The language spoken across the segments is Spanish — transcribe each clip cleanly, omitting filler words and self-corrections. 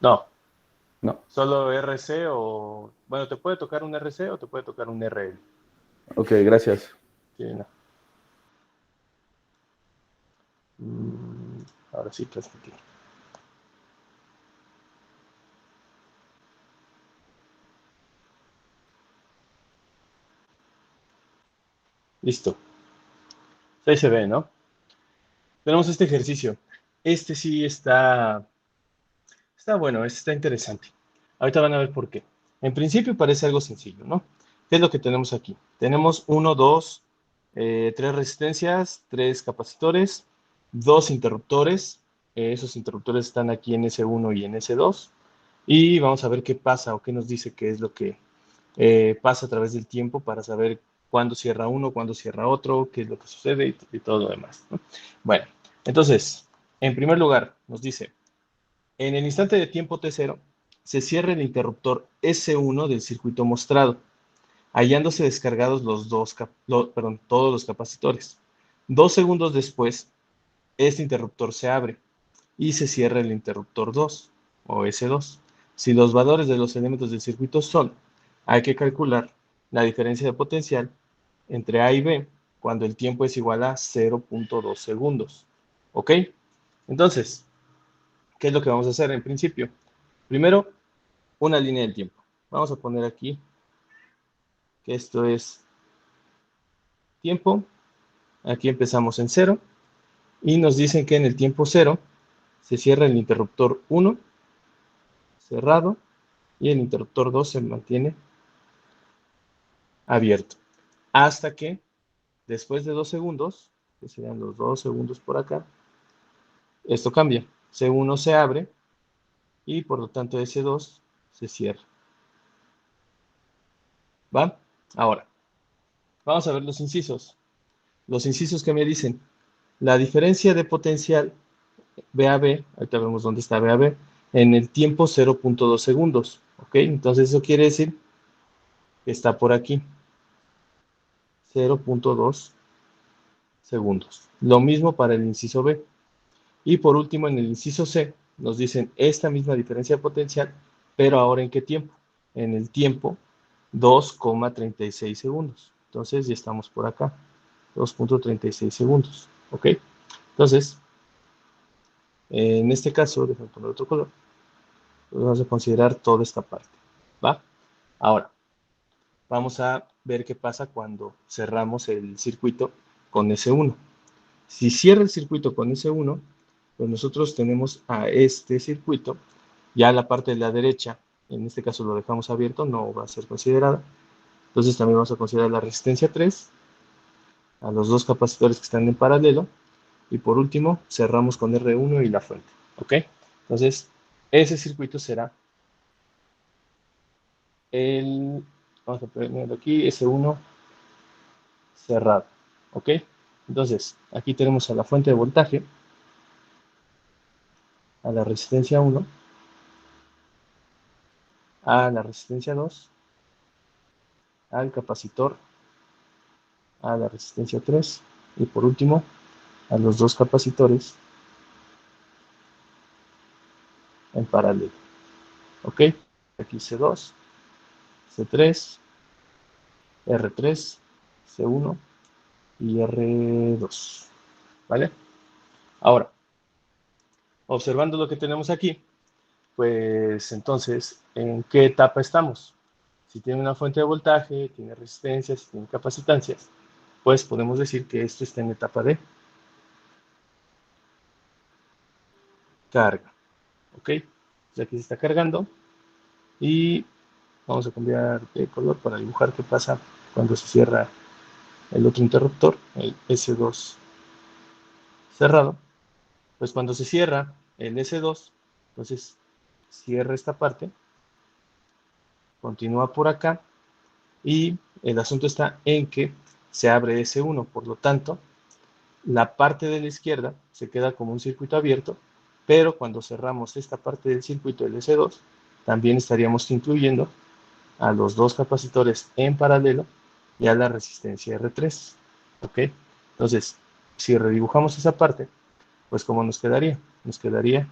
No, No. solo RC o... Bueno, te puede tocar un RC o te puede tocar un RL. Ok, gracias. Sí, no. Ahora sí, transmitir. Listo. Ahí se ve, ¿no? Tenemos este ejercicio. Este sí está bueno, este está interesante. Ahorita van a ver por qué. En principio parece algo sencillo, ¿no? ¿Qué es lo que tenemos aquí? Tenemos uno, dos, tres resistencias, tres capacitores, dos interruptores. Esos interruptores están aquí en S1 y en S2. Y vamos a ver qué pasa o qué nos dice qué es lo que pasa a través del tiempo para saber cuándo cierra uno, cuándo cierra otro, qué es lo que sucede y todo lo demás, ¿no? Bueno, entonces, en primer lugar, nos dice, en el instante de tiempo T0, se cierra el interruptor S1 del circuito mostrado, hallándose descargados todos los capacitores. 2 segundos después, este interruptor se abre y se cierra el interruptor 2 o S2. Si los valores de los elementos del circuito son, hay que calcular la diferencia de potencial entre A y B cuando el tiempo es igual a 0.2 segundos. ¿Ok? Entonces, ¿qué es lo que vamos a hacer en principio? Primero, una línea del tiempo. Vamos a poner aquí que esto es tiempo. Aquí empezamos en 0 y nos dicen que en el tiempo 0 se cierra el interruptor 1 cerrado y el interruptor 2 se mantiene abierto. Hasta que después de 2 segundos, que serían los 2 segundos por acá, esto cambia. C1 se abre y por lo tanto S2 se cierra. ¿Va? Ahora, vamos a ver los incisos. Los incisos que me dicen, la diferencia de potencial BAB, ahorita vemos dónde está BAB, en el tiempo 0.2 segundos. ¿Ok? Entonces eso quiere decir que está por aquí. 0.2 segundos. Lo mismo para el inciso B. Y por último, en el inciso C, nos dicen esta misma diferencia potencial, pero ahora ¿en qué tiempo? En el tiempo 2,36 segundos. Entonces ya estamos por acá, 2.36 segundos. ¿Ok? Entonces, en este caso, déjame poner otro color, pues vamos a considerar toda esta parte. ¿Va? Ahora, vamos a ver qué pasa cuando cerramos el circuito con S1. Si cierra el circuito con S1, pues nosotros tenemos a este circuito, ya la parte de la derecha, en este caso lo dejamos abierto, no va a ser considerada. Entonces también vamos a considerar la resistencia 3, a los dos capacitores que están en paralelo, y por último cerramos con R1 y la fuente. ¿Ok? Entonces, ese circuito será el, vamos a ponerlo aquí, S1 cerrado. ¿Ok? Entonces, aquí tenemos a la fuente de voltaje, a la resistencia 1, a la resistencia 2, al capacitor, a la resistencia 3 y por último a los dos capacitores en paralelo. ¿Ok? Aquí C2, C3, R3, C1 y R2. ¿Vale? Ahora, observando lo que tenemos aquí, pues entonces, ¿en qué etapa estamos? Si tiene una fuente de voltaje, tiene resistencias, tiene capacitancias, pues podemos decir que esto está en etapa de carga. ¿Ok? Ya aquí se está cargando y vamos a cambiar de color para dibujar qué pasa cuando se cierra el otro interruptor, el S2 cerrado. Pues cuando se cierra el S2, entonces cierra esta parte, continúa por acá y el asunto está en que se abre S1, por lo tanto, la parte de la izquierda se queda como un circuito abierto, pero cuando cerramos esta parte del circuito del S2, también estaríamos incluyendo a los dos capacitores en paralelo y a la resistencia R3. ¿Ok? Entonces, si redibujamos esa parte, pues ¿cómo nos quedaría? Nos quedaría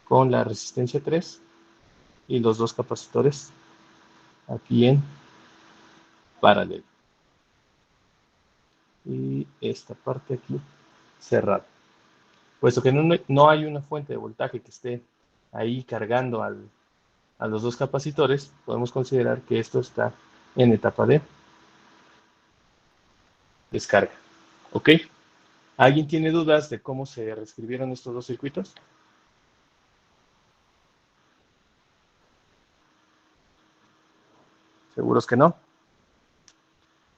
con la resistencia 3 y los dos capacitores aquí en paralelo. Y esta parte aquí cerrada. Puesto que no hay una fuente de voltaje que esté ahí cargando a los dos capacitores, podemos considerar que esto está en etapa de descarga. ¿Ok? ¿Alguien tiene dudas de cómo se reescribieron estos dos circuitos? ¿Seguros que no?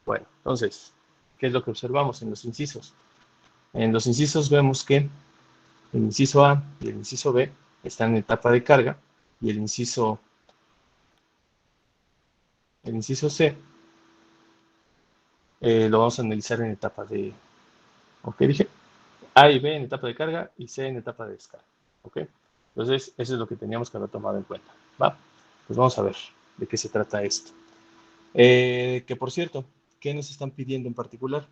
Bueno, entonces, ¿qué es lo que observamos en los incisos? En los incisos vemos que el inciso A y el inciso B están en etapa de carga y el inciso C lo vamos a analizar en etapa de, ¿ok? Dije A y B en etapa de carga y C en etapa de descarga, ¿ok? Entonces, eso es lo que teníamos que haber tomado en cuenta, ¿va? Pues vamos a ver de qué se trata esto. Que por cierto, ¿qué nos están pidiendo en particular?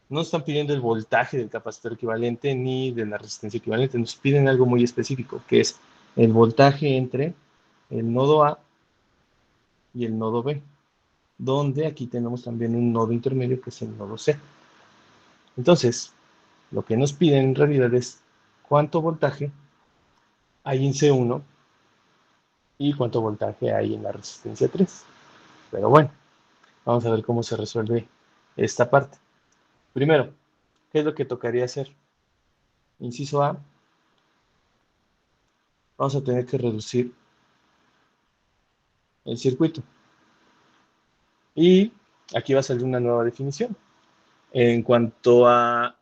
No nos están pidiendo el voltaje del capacitor equivalente ni de la resistencia equivalente, nos piden algo muy específico, que es el voltaje entre el nodo A y el nodo B, donde aquí tenemos también un nodo intermedio que es el nodo C. Entonces, lo que nos piden en realidad es cuánto voltaje hay en C1 y cuánto voltaje hay en la resistencia 3. Pero bueno, vamos a ver cómo se resuelve esta parte. Primero, ¿qué es lo que tocaría hacer? Inciso A, vamos a tener que reducir el circuito. Y aquí va a salir una nueva definición. En cuanto a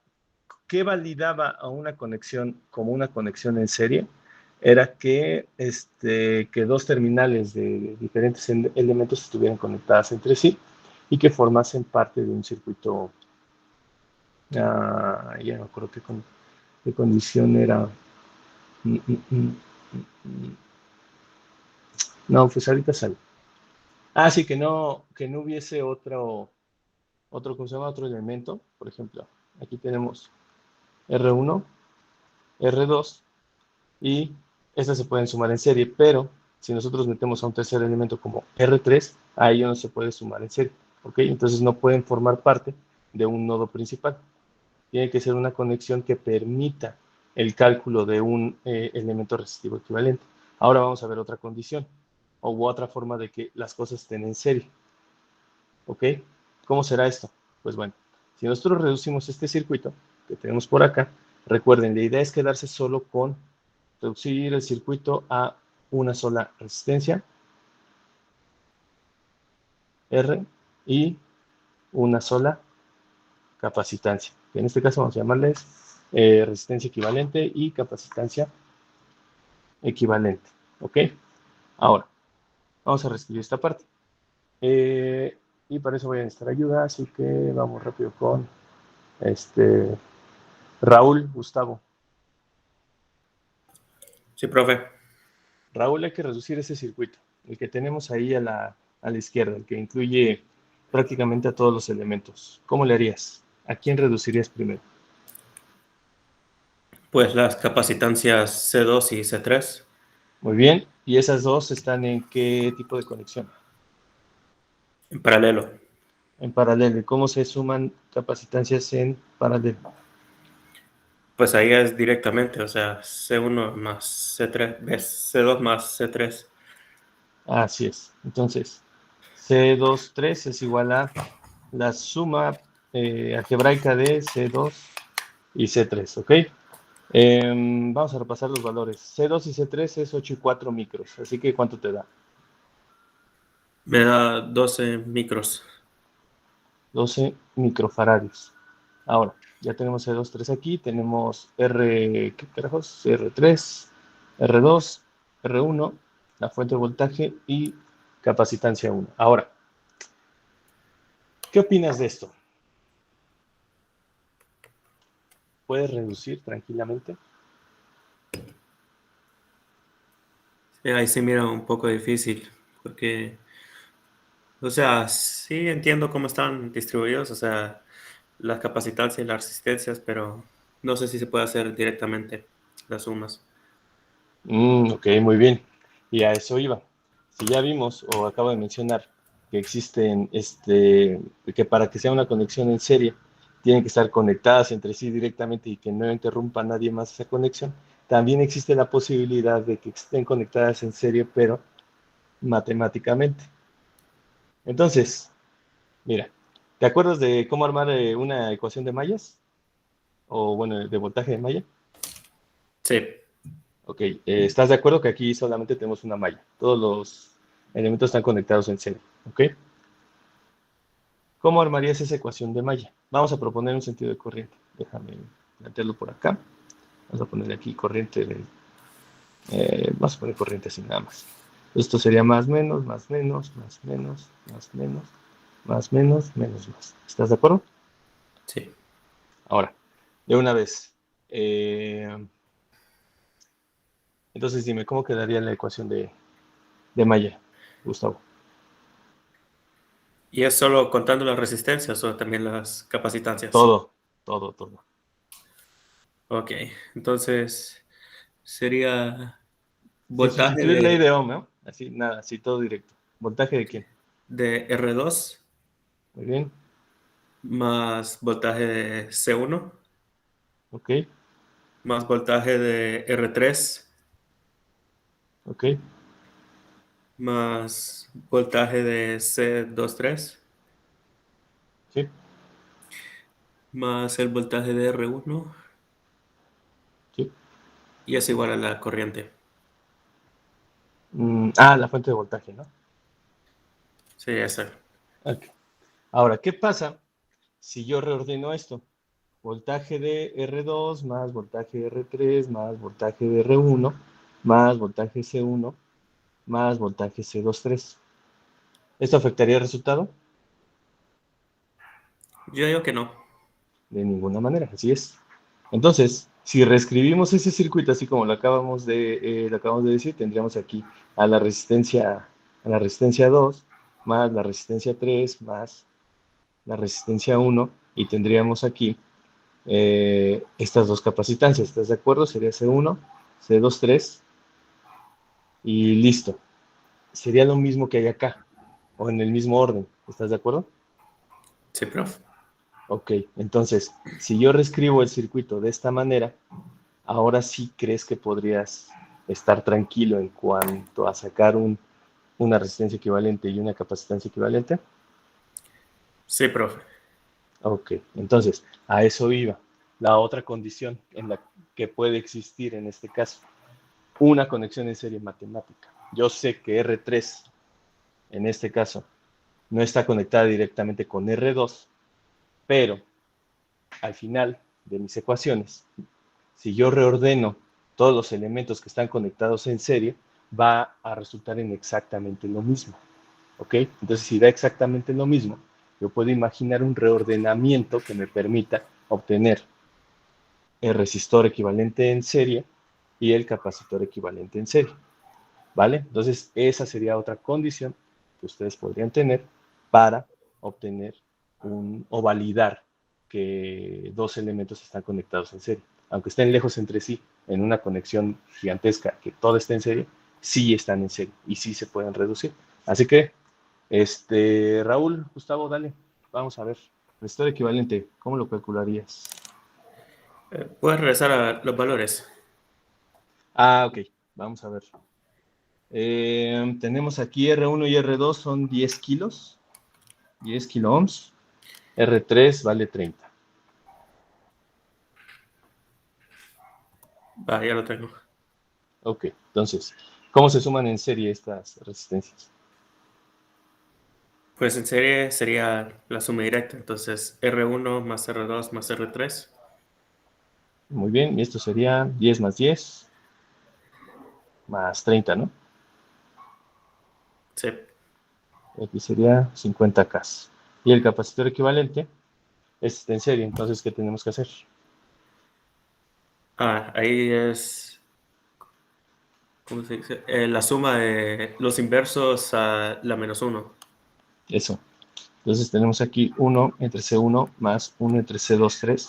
qué validaba a una conexión como una conexión en serie, era que dos terminales de diferentes elementos estuvieran conectadas entre sí y que formasen parte de un circuito. Ya no acuerdo qué condición era. No, pues ahorita sale. Sí, que no hubiese ¿cómo se llama? Otro elemento. Por ejemplo, aquí tenemos R1, R2 y estas se pueden sumar en serie, pero si nosotros metemos a un tercer elemento como R3, a ello no se puede sumar en serie, ¿ok? Entonces no pueden formar parte de un nodo principal. Tiene que ser una conexión que permita el cálculo de un elemento resistivo equivalente. Ahora vamos a ver otra condición o otra forma de que las cosas estén en serie, ¿ok? ¿Cómo será esto? Pues bueno, si nosotros reducimos este circuito que tenemos por acá, recuerden, la idea es quedarse solo con reducir el circuito a una sola resistencia, R, y una sola capacitancia. En este caso vamos a llamarles resistencia equivalente y capacitancia equivalente. ¿Ok? Ahora, vamos a reescribir esta parte. Y para eso voy a necesitar ayuda, así que vamos rápido con Raúl, Gustavo. Sí, profe. Raúl, hay que reducir ese circuito, el que tenemos ahí a la izquierda, el que incluye prácticamente a todos los elementos. ¿Cómo le harías? ¿A quién reducirías primero? Pues las capacitancias C2 y C3 Muy bien. ¿Y esas dos están en qué tipo de conexión? en paralelo. En paralelo. ¿Y cómo se suman capacitancias en paralelo? Pues ahí es directamente, o sea, C1 más C3, ¿ves? C2 más C3. Así es. Entonces, C23 es igual a la suma algebraica de C2 y C3, ¿ok? Vamos a repasar los valores. C2 y C3 es 8 y 4 micros. Así que, ¿cuánto te da? Me da 12 micros. 12 microfaradios. Ahora, ya tenemos C2, 3 aquí. Tenemos ¿qué carajos? R3, R2, R1, la fuente de voltaje y capacitancia 1. Ahora, ¿qué opinas de esto? ¿Puedes reducir tranquilamente? Sí, ahí se mira un poco difícil, porque, o sea, sí entiendo cómo están distribuidos, o sea, las capacitancias y las resistencias, pero no sé si se puede hacer directamente las sumas. Ok, muy bien. Y a eso iba. Si ya vimos o acabo de mencionar que existen, que para que sea una conexión en serie, tienen que estar conectadas entre sí directamente y que no interrumpa a nadie más esa conexión, también existe la posibilidad de que estén conectadas en serie, pero matemáticamente. Entonces, mira, ¿te acuerdas de cómo armar una ecuación de mallas? O bueno, de voltaje de malla. Sí, Ok, ¿estás de acuerdo que aquí solamente tenemos una malla? Todos los elementos están conectados en serie, ¿ok? ¿Cómo armarías esa ecuación de malla? Vamos a proponer un sentido de corriente. Déjame plantearlo por acá. Vamos a poner aquí corriente vamos a poner corriente así nada más. Esto sería más menos, más menos, más menos, más menos, más menos, menos más. ¿Estás de acuerdo? sí. Ahora, de una vez. Entonces dime, ¿cómo quedaría la ecuación de malla, Gustavo? ¿Y es solo contando las resistencias o también las capacitancias? Todo, todo, todo. Ok, entonces sería Sin voltaje sustituir ley de Ohm, ¿no? Así, nada, así todo directo. ¿Voltaje de quién? de R2 Muy bien, más voltaje de C1 ok, más voltaje de R3 ok, más voltaje de C23 sí, más el voltaje de R1 sí. y es igual a la corriente. La fuente de voltaje, ¿no? Sí, esa. Ok. Ahora, ¿qué pasa si yo reordeno esto? Voltaje de R2 más voltaje de R3 más voltaje de R1 más voltaje C1 más voltaje C23. ¿Esto afectaría el resultado? Yo digo que no. De ninguna manera, así es. Entonces, si reescribimos ese circuito así como lo acabamos de decir, tendríamos aquí a la resistencia 2 más la resistencia 3 más la resistencia 1 y tendríamos aquí estas dos capacitancias. ¿Estás de acuerdo? Sería C1, C23 y listo. Sería lo mismo que hay acá o en el mismo orden. ¿Estás de acuerdo? Sí, prof. Ok, entonces, si yo reescribo el circuito de esta manera, ahora sí crees que podrías estar tranquilo en cuanto a sacar una resistencia equivalente y una capacitancia equivalente. Sí, prof. Ok, entonces a eso iba. La otra condición en la que puede existir en este caso, una conexión en serie matemática. Yo sé que R3 en este caso no está conectada directamente con R2, pero al final de mis ecuaciones, si yo reordeno todos los elementos que están conectados en serie, va a resultar en exactamente lo mismo. ¿Ok? Entonces, si da exactamente lo mismo, yo puedo imaginar un reordenamiento que me permita obtener el resistor equivalente en serie y el capacitor equivalente en serie. ¿Vale? Entonces, esa sería otra condición que ustedes podrían tener para obtener o validar que dos elementos están conectados en serie. Aunque estén lejos entre sí, en una conexión gigantesca, que todo esté en serie, sí están en serie y sí se pueden reducir. Así que, Raúl, Gustavo, dale, vamos a ver. Resistor equivalente, ¿cómo lo calcularías? ¿Puedes regresar a los valores? Ok, vamos a ver. Tenemos aquí R1 y R2 son 10 kilos, 10 kilo ohms. R3 vale 30. Va, ya lo tengo. Ok, entonces, ¿cómo se suman en serie estas resistencias? Pues en serie sería la suma directa. Entonces R1 más R2 más R3. Muy bien, y esto sería 10 más 10 más 30, ¿no? Sí. Aquí sería 50K. Y el capacitor equivalente es en serie, entonces, ¿qué tenemos que hacer? Ahí es, ¿cómo se dice? La suma de los inversos a la menos uno. Eso. Entonces tenemos aquí 1 entre C1 más 1 entre C2, 3.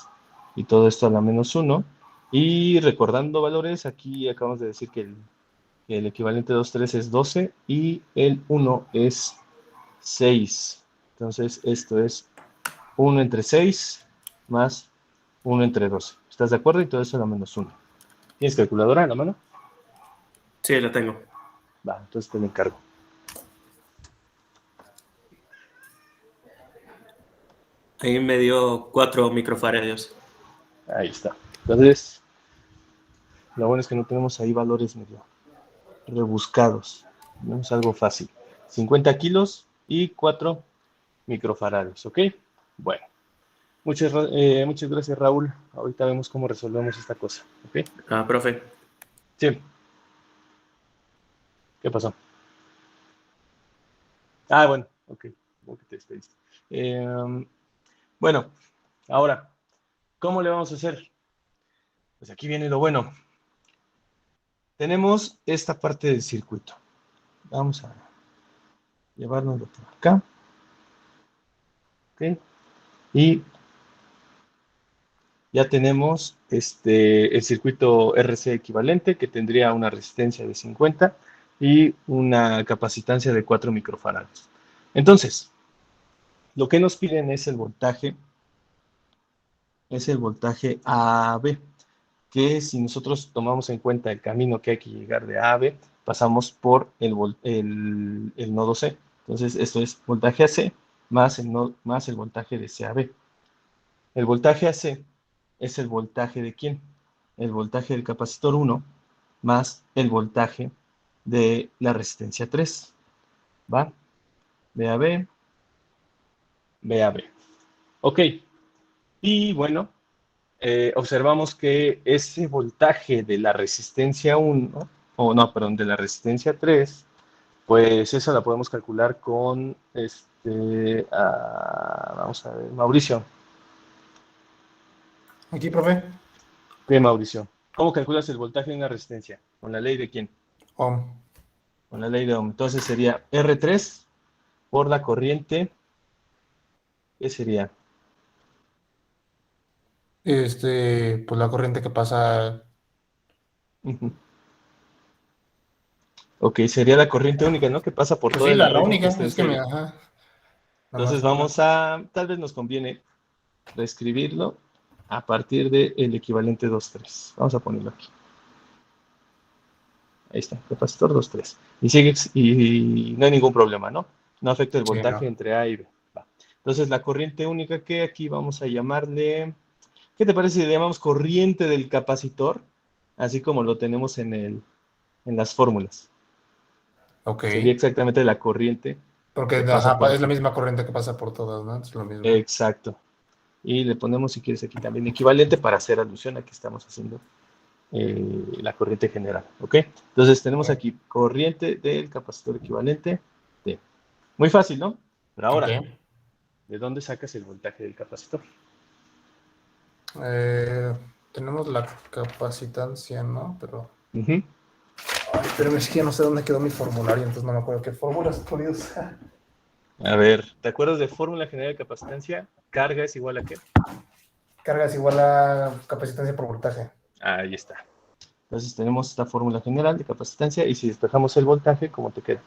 Y todo esto a la menos 1. Y recordando valores, aquí acabamos de decir que El equivalente 2,3 es 12 y el 1 es 6. Entonces, esto es 1 entre 6 más 1 entre 12. ¿Estás de acuerdo? Y todo eso a la menos 1. ¿Tienes calculadora en la mano? Sí, lo tengo. Va, entonces te lo encargo. Ahí me dio 4 microfaradios. Ahí está. Entonces, lo bueno es que no tenemos ahí valores medio rebuscados. Tenemos algo fácil. 50 kilos y 4 microfaradios, ¿ok? Bueno, muchas gracias, Raúl. Ahorita vemos cómo resolvemos esta cosa, ¿ok? Profe. Sí. ¿Qué pasó? Bueno, ok. Como que te despediste. Bueno, ahora, ¿cómo le vamos a hacer? Pues aquí viene lo bueno. Tenemos esta parte del circuito. Vamos a llevárnoslo por acá. ¿Ok? Y ya tenemos el circuito RC equivalente que tendría una resistencia de 50 y una capacitancia de 4 microfarads. Entonces, lo que nos piden es el voltaje AB, que si nosotros tomamos en cuenta el camino que hay que llegar de A a B, pasamos por el nodo C. Entonces, esto es voltaje AC más el voltaje de C a B. El voltaje AC es el voltaje de ¿quién? El voltaje del capacitor 1 más el voltaje de la resistencia 3. ¿Va? B a B, B a B. Ok. Y bueno, observamos que ese voltaje de la resistencia 1, perdón, de la resistencia 3, pues esa la podemos calcular con, vamos a ver, Mauricio. Aquí, profe. Bien, Mauricio. ¿Cómo calculas el voltaje de una resistencia? ¿Con la ley de quién? Ohm. Con la ley de Ohm. Entonces sería R3 por la corriente. ¿Qué sería? Pues la corriente que pasa. Ok, sería la corriente única, ¿no? Que pasa por Pues toda sí, la la red única, que está en es que me. serie. Ajá. Nada Entonces más vamos tal vez nos conviene reescribirlo a partir del equivalente 2,3. Vamos a ponerlo aquí. Ahí está, capacitor 2,3. Y no hay ningún problema, ¿no? No afecta el Sí, voltaje no. entre A y B. Va. Entonces la corriente única que aquí vamos a llamarle, ¿qué te parece si le llamamos corriente del capacitor? Así como lo tenemos en las fórmulas. Ok. Sería exactamente la corriente Porque que pasa por es la aquí. misma corriente que pasa por todas, ¿no? Es lo mismo. Exacto. Y le ponemos, si quieres, aquí también equivalente para hacer alusión a que estamos haciendo la corriente general. ¿Ok? Entonces tenemos Ok. aquí corriente del capacitor equivalente de. Muy fácil, ¿no? Pero Ok. ahora, ¿de dónde sacas el voltaje del capacitor? Tenemos la capacitancia, ¿no? Pero. Ujú. Ay, pero es que ya no sé dónde quedó mi formulario, entonces no me acuerdo qué fórmulas podía usar. A ver, ¿te acuerdas de fórmula general de capacitancia? Carga es igual a qué. Carga es igual a capacitancia por voltaje. Ahí está. Entonces tenemos esta fórmula general de capacitancia y si despejamos el voltaje, ¿cómo te queda?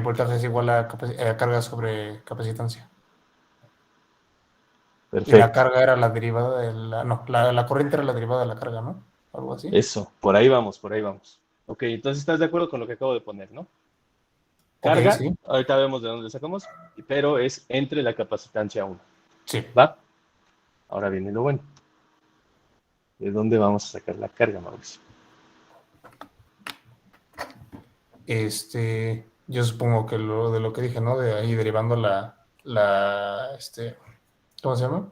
Voltaje es igual a carga sobre capacitancia. Y la Perfecto. carga era la derivada de la. No, la corriente era la derivada de la carga, ¿no? Algo así. Eso, por ahí vamos, por ahí vamos. Ok, entonces estás de acuerdo con lo que acabo de poner, ¿no? Ok, Carga, sí. ahorita vemos de dónde sacamos, pero es entre la capacitancia 1. Sí. ¿Va? Ahora viene lo bueno. ¿De dónde vamos a sacar la carga, Mauricio? Yo supongo que de lo que dije, ¿no? De ahí derivando ¿cómo se llama?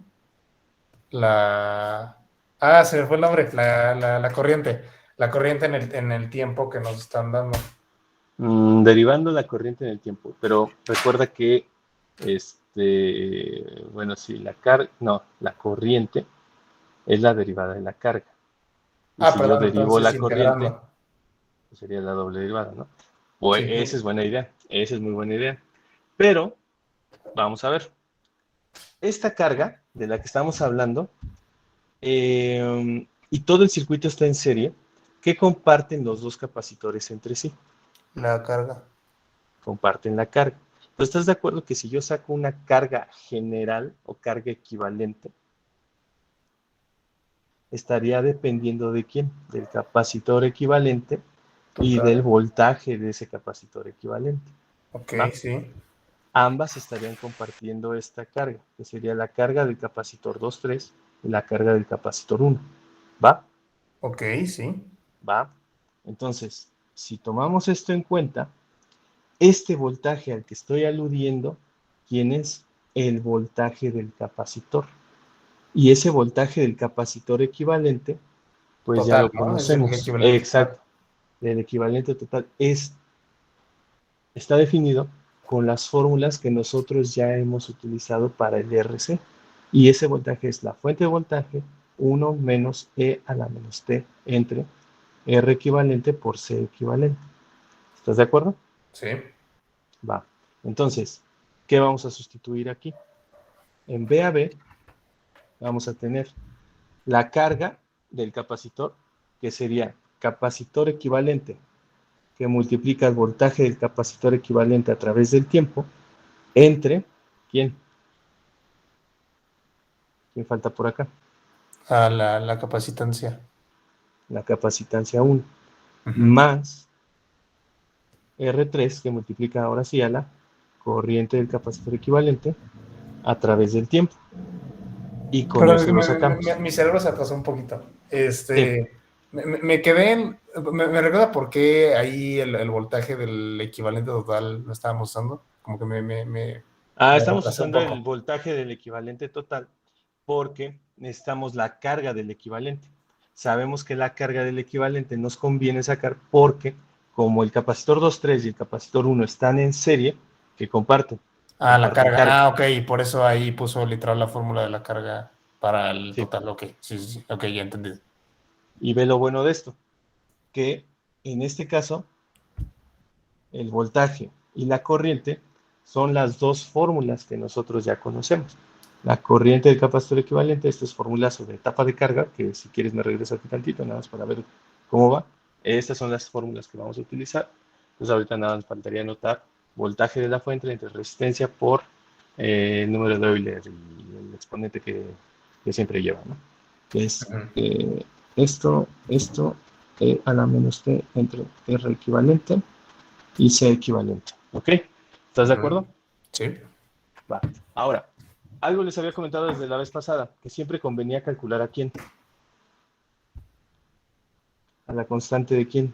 Se me fue el nombre, la corriente. La corriente en el tiempo que nos están dando. Derivando la corriente en el tiempo, pero recuerda que, bueno, sí, la corriente es la derivada de la carga. Y si yo Perdón, derivo entonces la corriente, integrando. pues sería la doble derivada, ¿no? Pues Sí. esa es buena idea, esa es muy buena idea. Pero, vamos a ver, esta carga de la que estamos hablando, y todo el circuito está en serie, ¿Qué comparten los dos capacitores entre sí? La carga. Comparten la carga. ¿Tú estás de acuerdo que si yo saco una carga general o carga equivalente, estaría dependiendo de quién? Del capacitor equivalente y del Total. voltaje de ese capacitor equivalente? Ok, ¿Va? sí. Ambas estarían compartiendo esta carga, que sería la carga del capacitor 2,3 y la carga del capacitor 1. ¿Va? Ok, sí. ¿Va? Entonces, si tomamos esto en cuenta, este voltaje al que estoy aludiendo, ¿quién es? El voltaje del capacitor. Y ese voltaje del capacitor equivalente, pues ya Total, lo ¿no? Es el conocemos. equivalente total. Exacto. El equivalente total está definido con las fórmulas que nosotros ya hemos utilizado para el RC. Y ese voltaje es la fuente de voltaje 1 menos E a la menos T entre R equivalente por C equivalente. ¿Estás de acuerdo? Sí. Va. Entonces, ¿qué vamos a sustituir aquí? En B a B vamos a tener la carga del capacitor, que sería capacitor equivalente, que multiplica el voltaje del capacitor equivalente a través del tiempo, entre, ¿quién? ¿Quién falta por acá? A la capacitancia. La capacitancia 1, Ujú. más R3, que multiplica ahora sí a la corriente del capacitor equivalente a través del tiempo. Y con Pero eso lo sacamos. mi cerebro se atrasó un poquito. Sí. Me quedé en. Me recuerda por qué ahí el voltaje del equivalente total lo estábamos usando. Como que me Estamos retrasé un usando el poco. voltaje del equivalente total porque necesitamos la carga del equivalente. Sabemos que la carga del equivalente nos conviene sacar porque como el capacitor 2,3 y el capacitor 1 están en serie, que comparten La carga. carga. Ok, y por eso ahí puso literal la fórmula de la carga para el Sí. total. Ok, sí. Ok, ya entendí. Y ve lo bueno de esto, que en este caso el voltaje y la corriente son las dos fórmulas que nosotros ya conocemos. La corriente del capacitor equivalente, esto es fórmula sobre etapa de carga, que si quieres me regreso aquí tantito, nada más para ver cómo va. Estas son las fórmulas que vamos a utilizar. Entonces ahorita nada más faltaría anotar voltaje de la fuente entre resistencia por el número de Euler y el exponente que siempre lleva, ¿no? Que es esto, a la menos t entre R equivalente y C equivalente. ¿Ok? ¿Estás de acuerdo? Sí. Va. Ahora, algo les había comentado desde la vez pasada, que siempre convenía calcular a quién. A la constante de quién.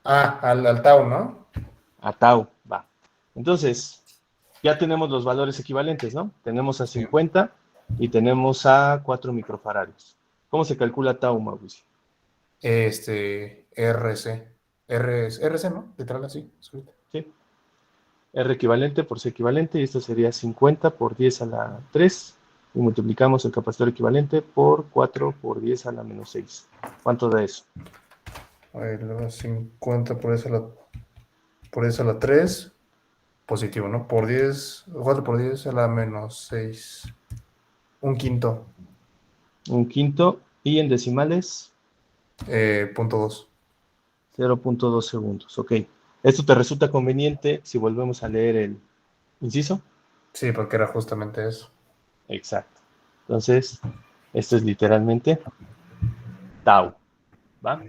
Al tau, ¿no? A tau. Va. Entonces, ya tenemos los valores equivalentes, ¿no? Tenemos a Sí. 50 y tenemos a 4 microfaradios. ¿Cómo se calcula tau, Mauricio? RC. RC, ¿no? Literal así. ¿Sí? R equivalente por C equivalente, y esto sería 50 por 10 a la 3, y multiplicamos el capacitor equivalente por 4 por 10 a la menos 6. ¿Cuánto da eso? A ver, luego 50 por eso a la 3. Positivo, ¿no? Por 10, 4 por 10 a la menos 6. Un quinto. Un quinto, y en decimales, Punto 2. 0.2 segundos. Ok. ¿Esto te resulta conveniente si volvemos a leer el inciso? Sí, porque era justamente eso. Exacto. Entonces, esto es literalmente tau. ¿Va?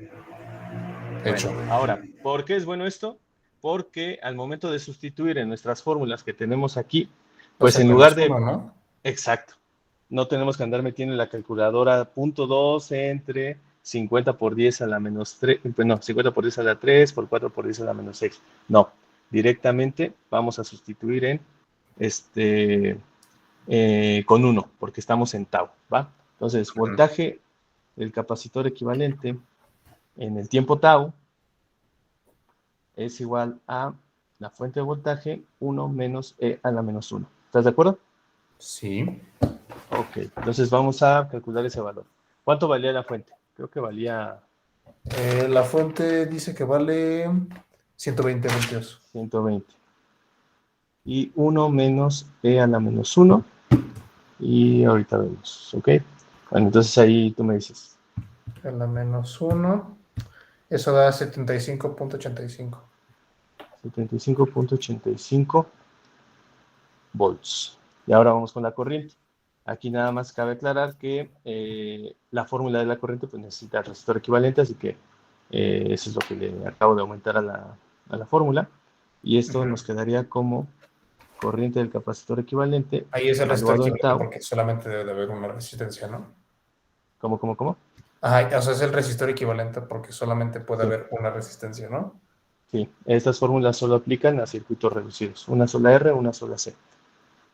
Hecho. Bueno, ahora, ¿por qué es bueno esto? Porque al momento de sustituir en nuestras fórmulas que tenemos aquí, Pues pues el en menos lugar de... 1, ¿no? Exacto. No tenemos que andar metiendo en la calculadora .2 entre 50 por 10 a la menos 3, no, 50 por 10 a la 3 por 4 por 10 a la menos 6. No, directamente vamos a sustituir en con 1, porque estamos en tau, ¿va? Entonces, voltaje del capacitor equivalente en el tiempo tau es igual a la fuente de voltaje 1 menos E a la menos 1. ¿Estás de acuerdo? Sí. Ok, entonces vamos a calcular ese valor. ¿Cuánto valía la fuente? Creo que valía La fuente dice que vale 120 voltios. 120. Y 1 menos E a la menos 1. Y ahorita vemos, ¿ok? Bueno, entonces ahí tú me dices. A la menos 1. Eso da 75.85. 75.85 volts. Y ahora vamos con la corriente. Aquí nada más cabe aclarar que la fórmula de la corriente pues necesita el resistor equivalente, así que eso es lo que le acabo de aumentar a la fórmula. Y esto nos quedaría como corriente del capacitor equivalente Ahí es el resistor evaluado en equivalente tau. porque solamente debe de haber una resistencia, ¿no? ¿Cómo? Ajá, o sea, es el resistor equivalente porque solamente puede Sí, haber una resistencia, ¿no? sí. Estas fórmulas solo aplican a circuitos reducidos. Una sola R, una sola C.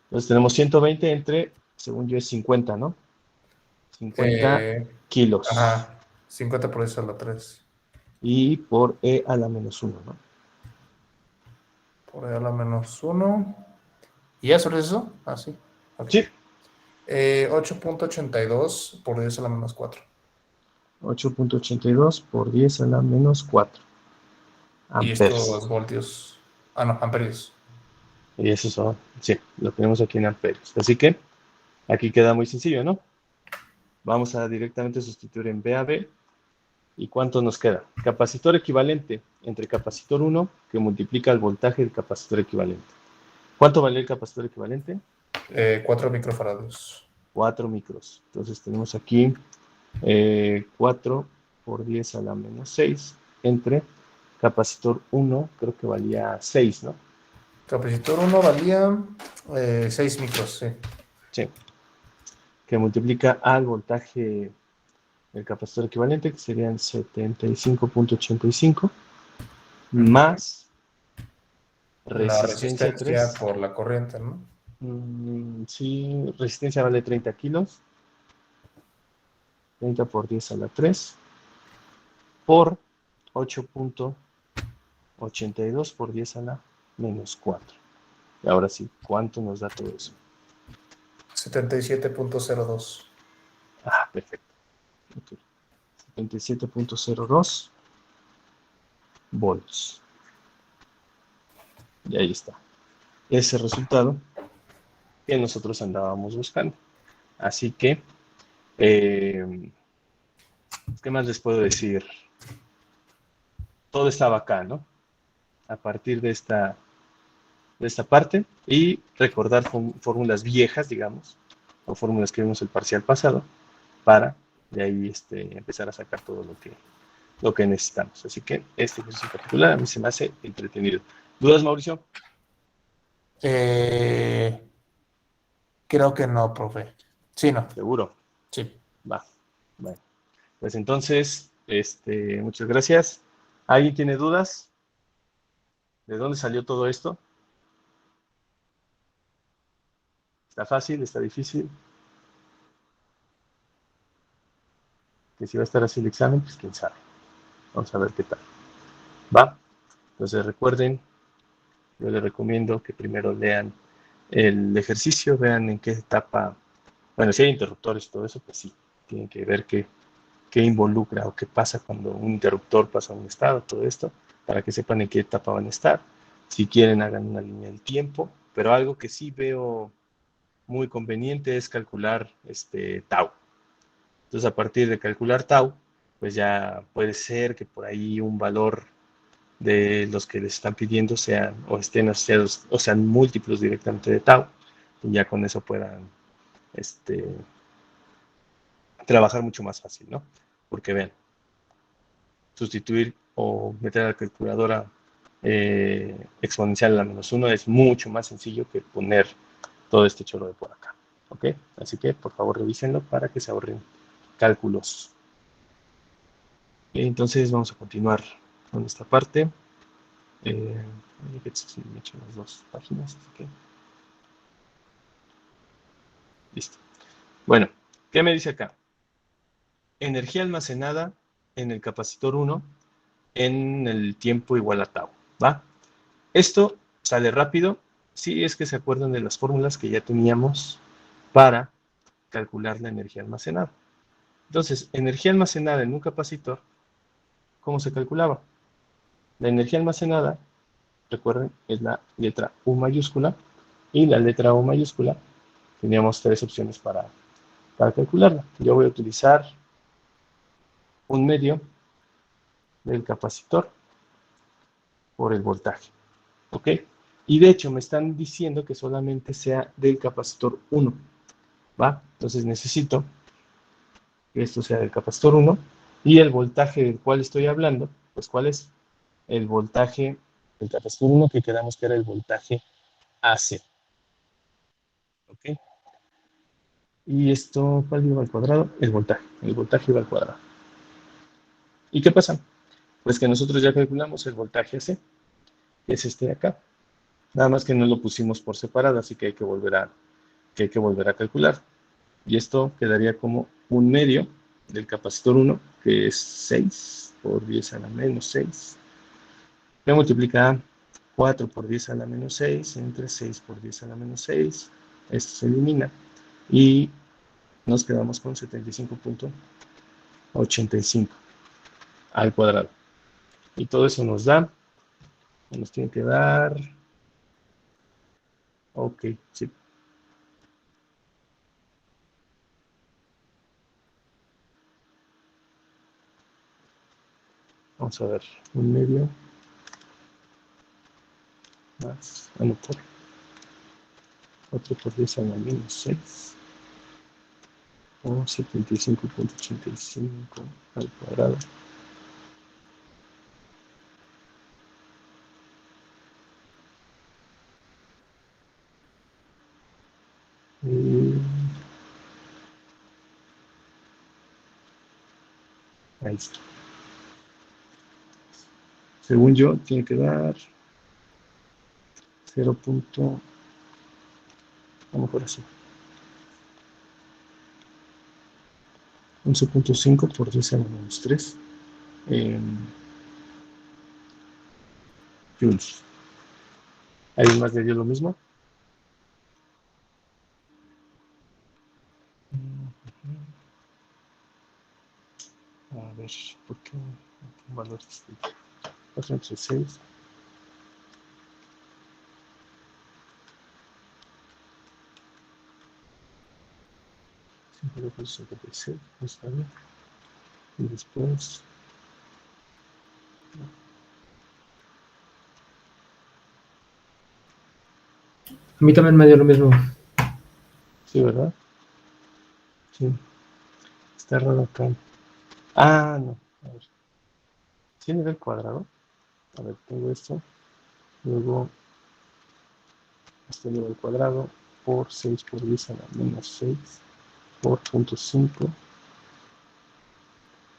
Entonces tenemos 120 entre, según yo, es 50, ¿no? 50 Eh, kilos. ajá, 50 por eso a la 3. Y por E a la -1, ¿no? Por ahí a la -1. ¿Y ya sobre eso? Ah, sí. Ok. Sí. 8.82 por 10 a la -4. 8.82 por 10 a la -4 Y amperes. estos voltios. Ah, no, amperios. Y eso son, sí, lo tenemos aquí en amperes. Así que aquí queda muy sencillo, ¿no? Vamos a directamente sustituir en B a B. ¿Y cuánto nos queda? Capacitor equivalente entre capacitor 1 que multiplica el voltaje del capacitor equivalente. ¿Cuánto vale el capacitor equivalente? 4 microfarados. 4 micros. Entonces tenemos aquí 4 por 10 a la -6 entre capacitor 1, creo que valía 6, ¿no? Capacitor 1 valía 6 micros, sí. Sí. Que multiplica al voltaje del capacitor equivalente, que serían 75.85, más La resistencia resistencia 3. por la corriente, ¿no? Sí, resistencia vale 30 kilos. 30 por 10 a la 3 por 8.82 por 10 a la -4. Y ahora sí, ¿cuánto nos da todo eso? 77.02. Ah, perfecto. Okay. 77.02 volts. Y ahí está. Ese resultado que nosotros andábamos buscando. Así que, ¿qué más les puedo decir? Todo estaba acá, ¿no? A partir de esta parte y recordar fórmulas viejas, digamos, o fórmulas que vimos el parcial pasado, para de ahí empezar a sacar todo lo que necesitamos. Así que este ejercicio en particular a mí se me hace entretenido. ¿Dudas, Mauricio? Creo que no, profe. Sí, no. Seguro. Sí. Va. Bueno, pues entonces, muchas gracias. ¿Alguien tiene dudas? ¿De dónde salió todo esto? ¿Está fácil? ¿Está difícil? Que si va a estar así el examen, pues quién sabe. Vamos a ver qué tal. ¿Va? Entonces recuerden, yo les recomiendo que primero lean el ejercicio, vean en qué etapa, bueno, si hay interruptores y todo eso, pues sí, tienen que ver qué involucra o qué pasa cuando un interruptor pasa a un estado, todo esto, para que sepan en qué etapa van a estar. Si quieren, hagan una línea del tiempo, pero algo que sí veo muy conveniente es calcular tau. Entonces, a partir de calcular tau, pues ya puede ser que por ahí un valor de los que les están pidiendo sean o estén asociados o sean múltiplos directamente de tau, y ya con eso puedan trabajar mucho más fácil, ¿no? Porque vean, sustituir o meter a la calculadora exponencial a la -1 es mucho más sencillo que poner todo este chorro de por acá, ¿ok? Así que por favor revísenlo para que se ahorren cálculos. Entonces vamos a continuar con esta parte. Me he hecho las dos páginas, así que listo. Bueno, ¿qué me dice acá? Energía almacenada en el capacitor 1 en el tiempo igual a tau, ¿va? Esto sale rápido si es que se acuerdan de las fórmulas que ya teníamos para calcular la energía almacenada. Entonces, energía almacenada en un capacitor, ¿cómo se calculaba? La energía almacenada, recuerden, es la letra U mayúscula, y la letra U mayúscula teníamos tres opciones para calcularla. Yo voy a utilizar un medio del capacitor por el voltaje. ¿Ok? Y de hecho me están diciendo que solamente sea del capacitor 1. ¿Va? Entonces necesito que esto sea del capacitor 1 y el voltaje del cual estoy hablando, pues ¿cuál es? El voltaje del capacitor 1 que quedamos que era el voltaje AC. ¿Ok? Y esto, ¿cuál iba al cuadrado? El voltaje iba al cuadrado. ¿Y qué pasa? Pues que nosotros ya calculamos el voltaje AC, que es este de acá. Nada más que no lo pusimos por separado, así que hay que volver a calcular. Y esto quedaría como 1/2 del capacitor 1, que es 6 por 10 a la menos 6. Me multiplica 4 por 10 a la menos 6 entre 6 por 10 a la menos 6. Esto se elimina. Y nos quedamos con 75.85 al cuadrado. Y todo eso nos tiene que dar, ok, sí. Vamos a ver, 1/2 más, anotar, 4 por 10 a la menos 6, o 75.85 al cuadrado. Y ahí está. Según yo, tiene que dar 0. A lo mejor así. 11.5 por 10 a la menos 3 joules. ¿Alguien más le dio lo mismo? A ver, ¿por qué un valor distinto? 4 entre 6. 56, está bien. Y después, A mí también me dio lo mismo. sí, ¿verdad? Sí, está raro acá. Ah, no, a ver. ¿Sí nivel cuadrado? A ver, tengo esto. Luego, este nivel cuadrado por 6 por 10 a la menos 6 por 0.5.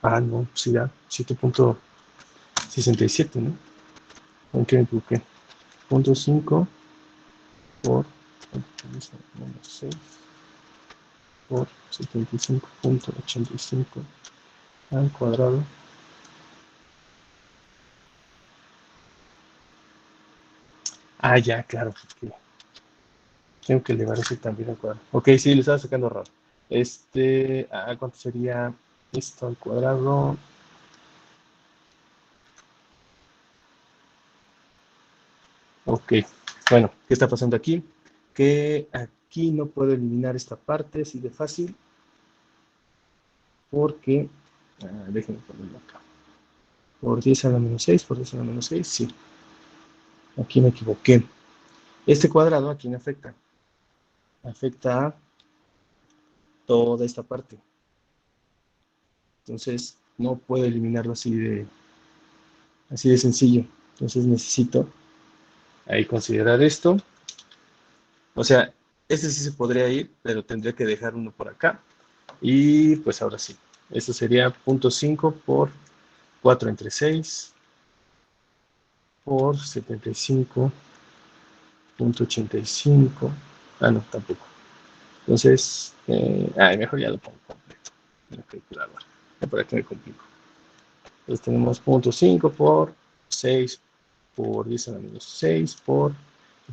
Ah, no, sí da 7.67, ¿no? ¿Con qué me equivoqué? 0.5 por 10 a la menos 6 por 75.85 al cuadrado. Ah, ya, claro. Tengo que elevar ese también al cuadrado. Ok, sí, le estaba sacando raro. ¿Cuánto sería esto al cuadrado? Ok, bueno, ¿qué está pasando aquí? Que aquí no puedo eliminar esta parte así de fácil. Porque, déjenme ponerlo acá. Por 10 a la menos 6, por 10 a la menos 6, sí. Aquí me equivoqué. Este cuadrado, ¿a quién afecta? Afecta a toda esta parte. Entonces, no puedo eliminarlo así de sencillo. Entonces necesito ahí considerar esto. O sea, este sí se podría ir, pero tendría que dejar uno por acá. Y pues ahora sí. Esto sería 0.5 por 4 entre 6 por 75.85. Ah, no, tampoco. Entonces, mejor ya lo pongo completo en la calculadora. Para que me complico. Entonces tenemos 0.5 por 6 por 10 a la menos 6 por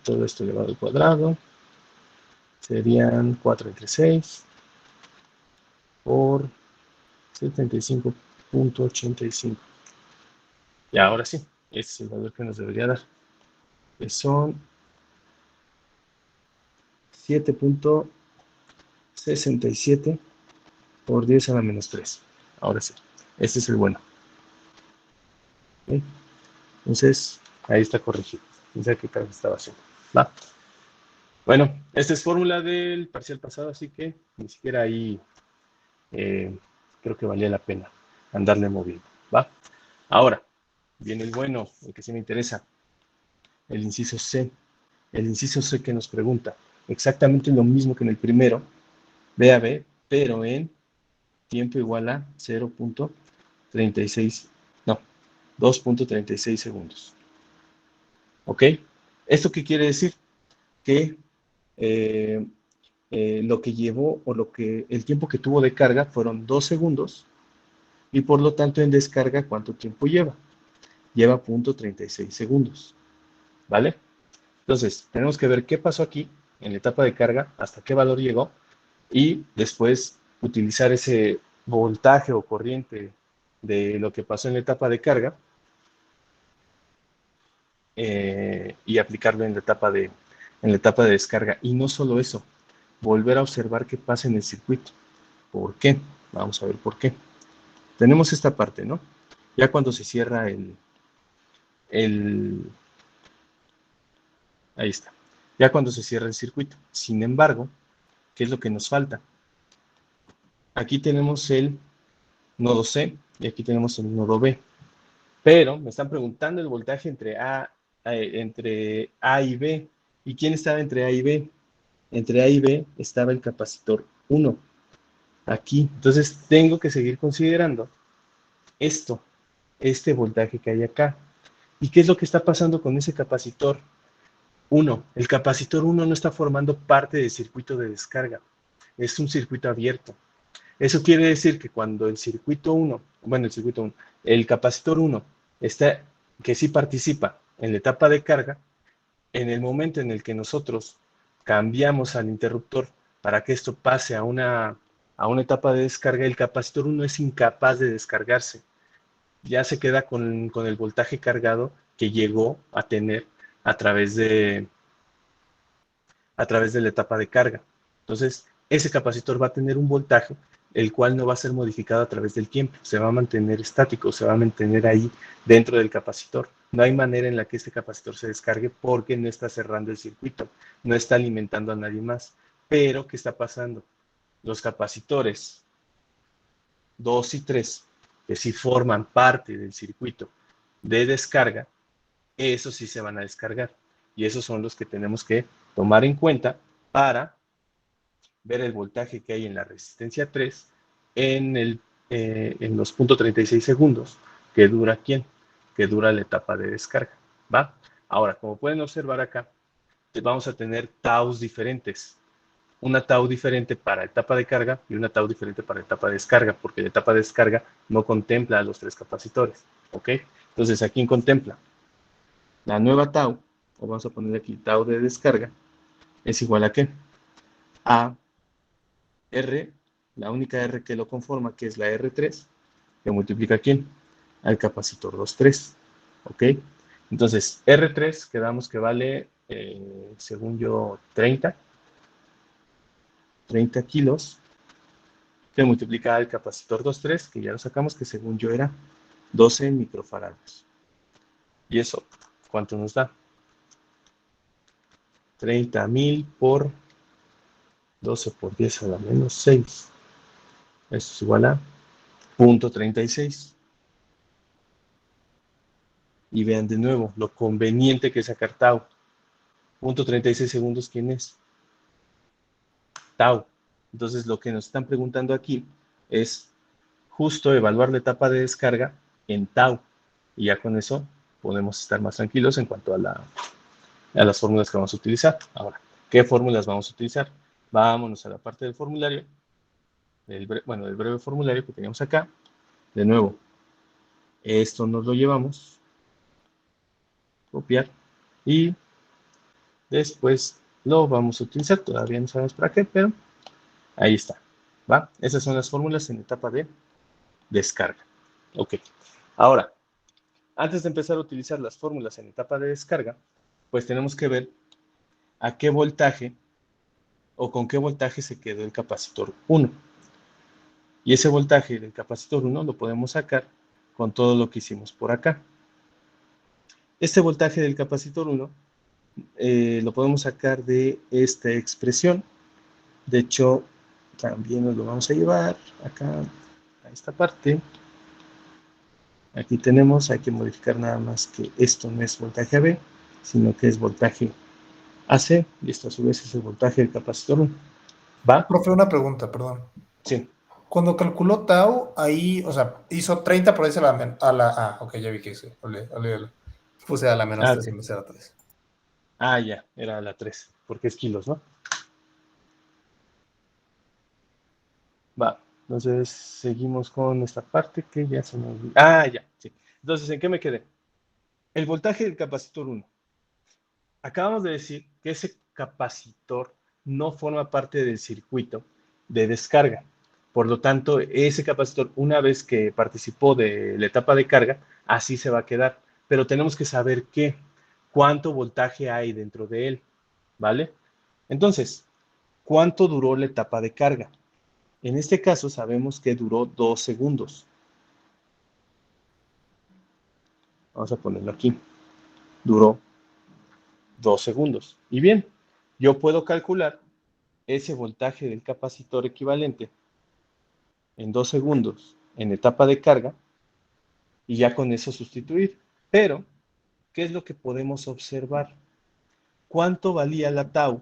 todo esto elevado al cuadrado. Serían 4 entre 6 por 75.85. Y ahora sí, este es el valor que nos debería dar. Que son 7.67 por 10 a la menos 3. Ahora sí, este es el bueno. ¿Ok? Entonces, ahí está corregido. No sé qué tal estaba haciendo. ¿Va? Bueno, esta es fórmula del parcial pasado, así que ni siquiera ahí creo que valía la pena andarle moviendo. ¿Va? Ahora, viene el bueno, el que sí me interesa, el inciso C. El inciso C que nos pregunta exactamente lo mismo que en el primero, B a B, pero en tiempo igual a 0.36, no, 2.36 segundos. ¿Ok? ¿Esto qué quiere decir? Que lo que llevó o el tiempo que tuvo de carga fueron 2 segundos y por lo tanto en descarga, ¿cuánto tiempo lleva? Lleva 0.36 segundos. ¿Vale? Entonces, tenemos que ver qué pasó aquí en la etapa de carga, hasta qué valor llegó y después utilizar ese voltaje o corriente de lo que pasó en la etapa de carga y aplicarlo en la etapa de descarga. Y no solo eso, volver a observar qué pasa en el circuito. ¿Por qué? Vamos a ver por qué. Tenemos esta parte, ¿no? Ya cuando se cierra ahí está. Ya cuando se cierra el circuito. Sin embargo, ¿qué es lo que nos falta? Aquí tenemos el nodo C y aquí tenemos el nodo B. Pero me están preguntando el voltaje entre A y B. ¿Y quién estaba entre A y B? Entre A y B estaba el capacitor 1. Aquí. Entonces tengo que seguir considerando este voltaje que hay acá. ¿Y qué es lo que está pasando con ese capacitor 1? El capacitor 1 no está formando parte del circuito de descarga. Es un circuito abierto. Eso quiere decir que cuando el capacitor 1 está, que sí participa en la etapa de carga, en el momento en el que nosotros cambiamos al interruptor para que esto pase a una etapa de descarga, el capacitor 1 es incapaz de descargarse. Ya se queda con el voltaje cargado que llegó a tener a través de la etapa de carga. Entonces, ese capacitor va a tener un voltaje, el cual no va a ser modificado a través del tiempo, se va a mantener estático, se va a mantener ahí dentro del capacitor. No hay manera en la que este capacitor se descargue porque no está cerrando el circuito, no está alimentando a nadie más. Pero, ¿qué está pasando? Los capacitores 2 y 3, que sí forman parte del circuito de descarga, esos sí se van a descargar. Y esos son los que tenemos que tomar en cuenta para ver el voltaje que hay en la resistencia 3 en los 0.36 segundos que dura que dura la etapa de descarga. ¿Va? Ahora, como pueden observar acá, vamos a tener taus diferentes. Una tau diferente para etapa de carga y una tau diferente para etapa de descarga, porque la etapa de descarga no contempla a los 3 capacitores. ¿Ok? Entonces, ¿a quién contempla? La nueva tau, o vamos a poner aquí tau de descarga, es igual a ¿qué? A R, la única R que lo conforma, que es la R3, que multiplica ¿a quién? Al capacitor 2,3. ¿Ok? Entonces, R3 quedamos que vale, según yo, 30 kilos, que multiplica al capacitor 2,3, que ya lo sacamos, que según yo era 12 microfarados. ¿Y eso cuánto nos da? 30,000 por 12 por 10 a la menos 6. Esto es igual a 0.36. Y vean de nuevo lo conveniente que es sacar tau. 0.36 segundos, ¿quién es? Tau. Entonces lo que nos están preguntando aquí es justo evaluar la etapa de descarga en tau. Y ya con eso podemos estar más tranquilos en cuanto a las fórmulas que vamos a utilizar. Ahora, ¿qué fórmulas vamos a utilizar? Vámonos a la parte del formulario, del breve formulario que teníamos acá. De nuevo, esto nos lo llevamos, copiar, y después lo vamos a utilizar. Todavía no sabemos para qué, pero ahí está. ¿Va? Esas son las fórmulas en etapa de descarga. Ok. Ahora, antes de empezar a utilizar las fórmulas en etapa de descarga, pues tenemos que ver a qué voltaje o con qué voltaje se quedó el capacitor 1. Y ese voltaje del capacitor 1 lo podemos sacar con todo lo que hicimos por acá. Este voltaje del capacitor 1 lo podemos sacar de esta expresión. De hecho, también nos lo vamos a llevar acá a esta parte. Aquí tenemos, hay que modificar nada más que esto no es voltaje AB, sino que es voltaje AC, y esto a su vez es el voltaje del capacitor 1. ¿Va? Profe, una pregunta, perdón. Sí. Cuando calculó tau, ahí, o sea, hizo 30 por ahí ok, ya vi que hice, olvídalo. Puse a la menos Ah, 3 ok. en vez de a la 3. Ah, ya, era la 3, porque es kilos, ¿no? Va, entonces seguimos con esta parte que ya se me olvidó. Ah, ya, sí. Entonces, ¿en qué me quedé? El voltaje del capacitor 1. Acabamos de decir que ese capacitor no forma parte del circuito de descarga. Por lo tanto, ese capacitor, una vez que participó de la etapa de carga, así se va a quedar. Pero tenemos que saber cuánto voltaje hay dentro de él, ¿vale? Entonces, ¿cuánto duró la etapa de carga? En este caso sabemos que duró 2 segundos. Vamos a ponerlo aquí. Duró 2 segundos. Y bien, yo puedo calcular ese voltaje del capacitor equivalente en 2 segundos en etapa de carga y ya con eso sustituir. Pero, ¿qué es lo que podemos observar? ¿Cuánto valía la tau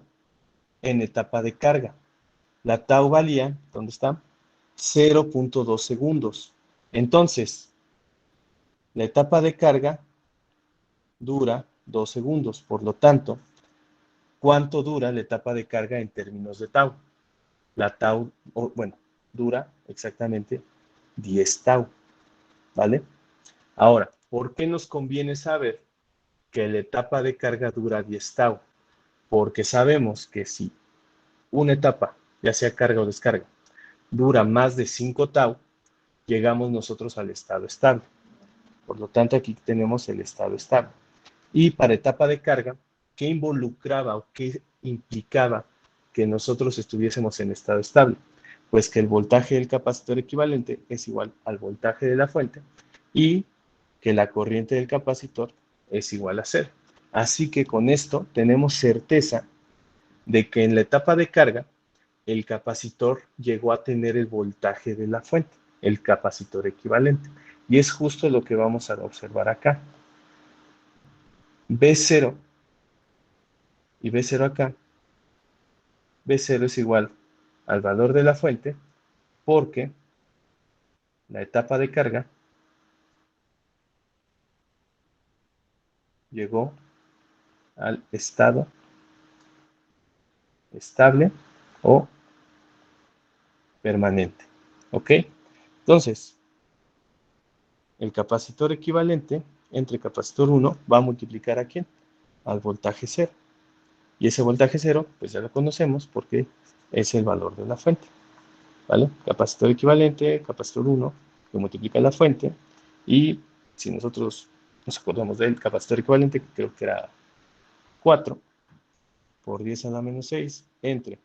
en etapa de carga? La tau valía, ¿dónde está? 0.2 segundos. Entonces, la etapa de carga dura 2 segundos. Por lo tanto, ¿cuánto dura la etapa de carga en términos de tau? La tau, bueno, dura exactamente 10 tau, ¿vale? Ahora, ¿por qué nos conviene saber que la etapa de carga dura 10 tau? Porque sabemos que si una etapa, ya sea carga o descarga, dura más de 5 tau, llegamos nosotros al estado estable. Por lo tanto, aquí tenemos el estado estable. Y para etapa de carga, ¿qué involucraba o qué implicaba que nosotros estuviésemos en estado estable? Pues que el voltaje del capacitor equivalente es igual al voltaje de la fuente y que la corriente del capacitor es igual a 0. Así que con esto tenemos certeza de que en la etapa de carga el capacitor llegó a tener el voltaje de la fuente, el capacitor equivalente. Y es justo lo que vamos a observar acá. B0 y B0 acá, B0 es igual al valor de la fuente porque la etapa de carga llegó al estado estable o permanente. ¿Ok? Entonces, el capacitor equivalente entre capacitor 1 va a multiplicar ¿a quién? Al voltaje 0. Y ese voltaje 0, pues ya lo conocemos porque es el valor de la fuente. ¿Vale? Capacitor equivalente, capacitor 1, que multiplica la fuente. Y si nosotros nos acordamos del capacitor equivalente, que creo que era 4 por 10 a la menos 6, entre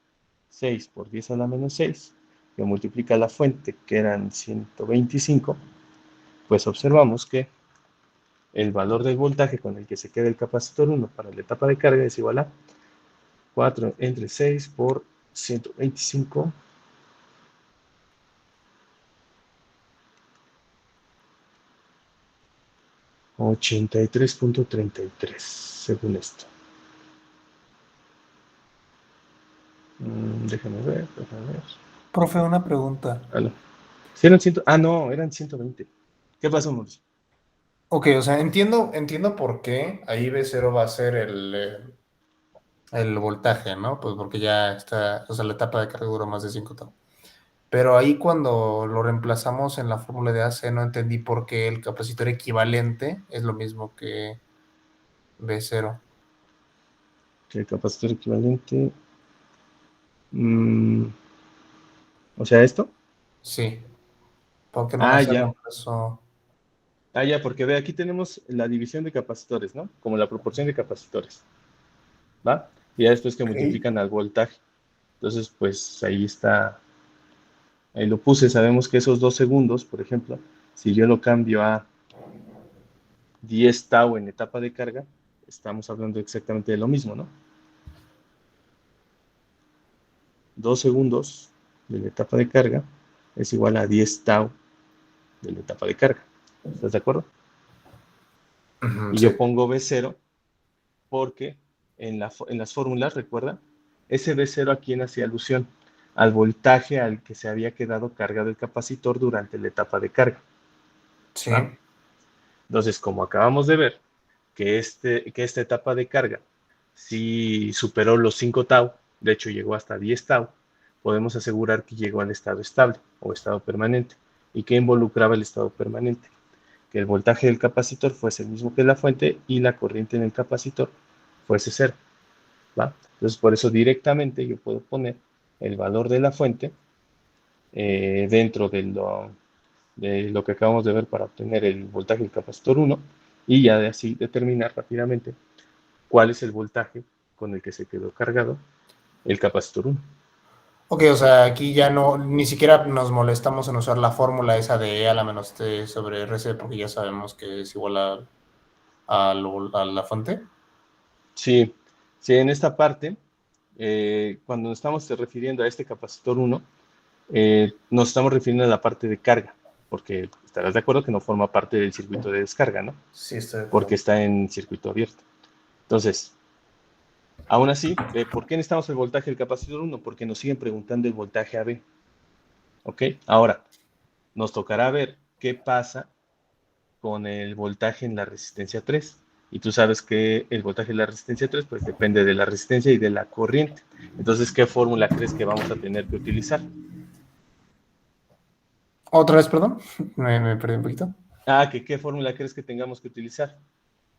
6 por 10 a la menos 6, que multiplica la fuente, que eran 125, pues observamos que el valor del voltaje con el que se queda el capacitor 1 para la etapa de carga es igual a 4 entre 6 por 125, $83.33, según esto. Déjame ver. Profe, una pregunta. ¿Sí eran 100? Ah, no, eran 120. ¿Qué pasó, Mauricio? Ok, o sea, entiendo por qué ahí B0 va a ser el voltaje, ¿no? Pues porque ya está, o sea, la etapa de carga dura más de 5 tau. Pero ahí cuando lo reemplazamos en la fórmula de AC no entendí por qué el capacitor equivalente es lo mismo que B0. Que el capacitor equivalente. O sea, esto. Sí, porque Ah, nomás se ya. reemplazó. Ah, ya, porque ve, aquí tenemos la división de capacitores, ¿no? Como la proporción de capacitores. ¿Va? Y ya después que Ok. multiplican al voltaje. Entonces, pues ahí está. Ahí lo puse. Sabemos que esos 2 segundos, por ejemplo, si yo lo cambio a 10 tau en etapa de carga, estamos hablando exactamente de lo mismo, ¿no? 2 segundos de la etapa de carga es igual a 10 tau de la etapa de carga. ¿Estás de acuerdo? Y Sí. yo pongo B0 porque en las fórmulas, recuerda, ese B0 a quién hacía alusión, al voltaje al que se había quedado cargado el capacitor durante la etapa de carga. Sí. ¿Va? Entonces, como acabamos de ver, que esta etapa de carga sí superó los 5 tau, de hecho llegó hasta 10 tau, podemos asegurar que llegó al estado estable o estado permanente. ¿Y qué involucraba el estado permanente? Que el voltaje del capacitor fuese el mismo que la fuente y la corriente en el capacitor fuese cero. ¿Va? Entonces, por eso directamente yo puedo poner el valor de la fuente dentro de lo que acabamos de ver para obtener el voltaje del capacitor 1 y ya de así determinar rápidamente cuál es el voltaje con el que se quedó cargado el capacitor 1. Ok, o sea, aquí ya no, ni siquiera nos molestamos en usar la fórmula esa de E a la menos T sobre RC porque ya sabemos que es igual a la fuente. Sí, sí, en esta parte, cuando nos estamos refiriendo a este capacitor 1, nos estamos refiriendo a la parte de carga, porque estarás de acuerdo que no forma parte del circuito de descarga, ¿no? Sí, estoy de acuerdo. Porque está en circuito abierto. Entonces, aún así, ¿por qué necesitamos el voltaje del capacitor 1? Porque nos siguen preguntando el voltaje AB. ¿Ok? Ahora, nos tocará ver qué pasa con el voltaje en la resistencia 3. Y tú sabes que el voltaje de la resistencia 3 pues depende de la resistencia y de la corriente. Entonces, ¿qué fórmula crees que vamos a tener que utilizar? Otra vez, perdón, me perdí un poquito. ¿Qué fórmula crees que tengamos que utilizar?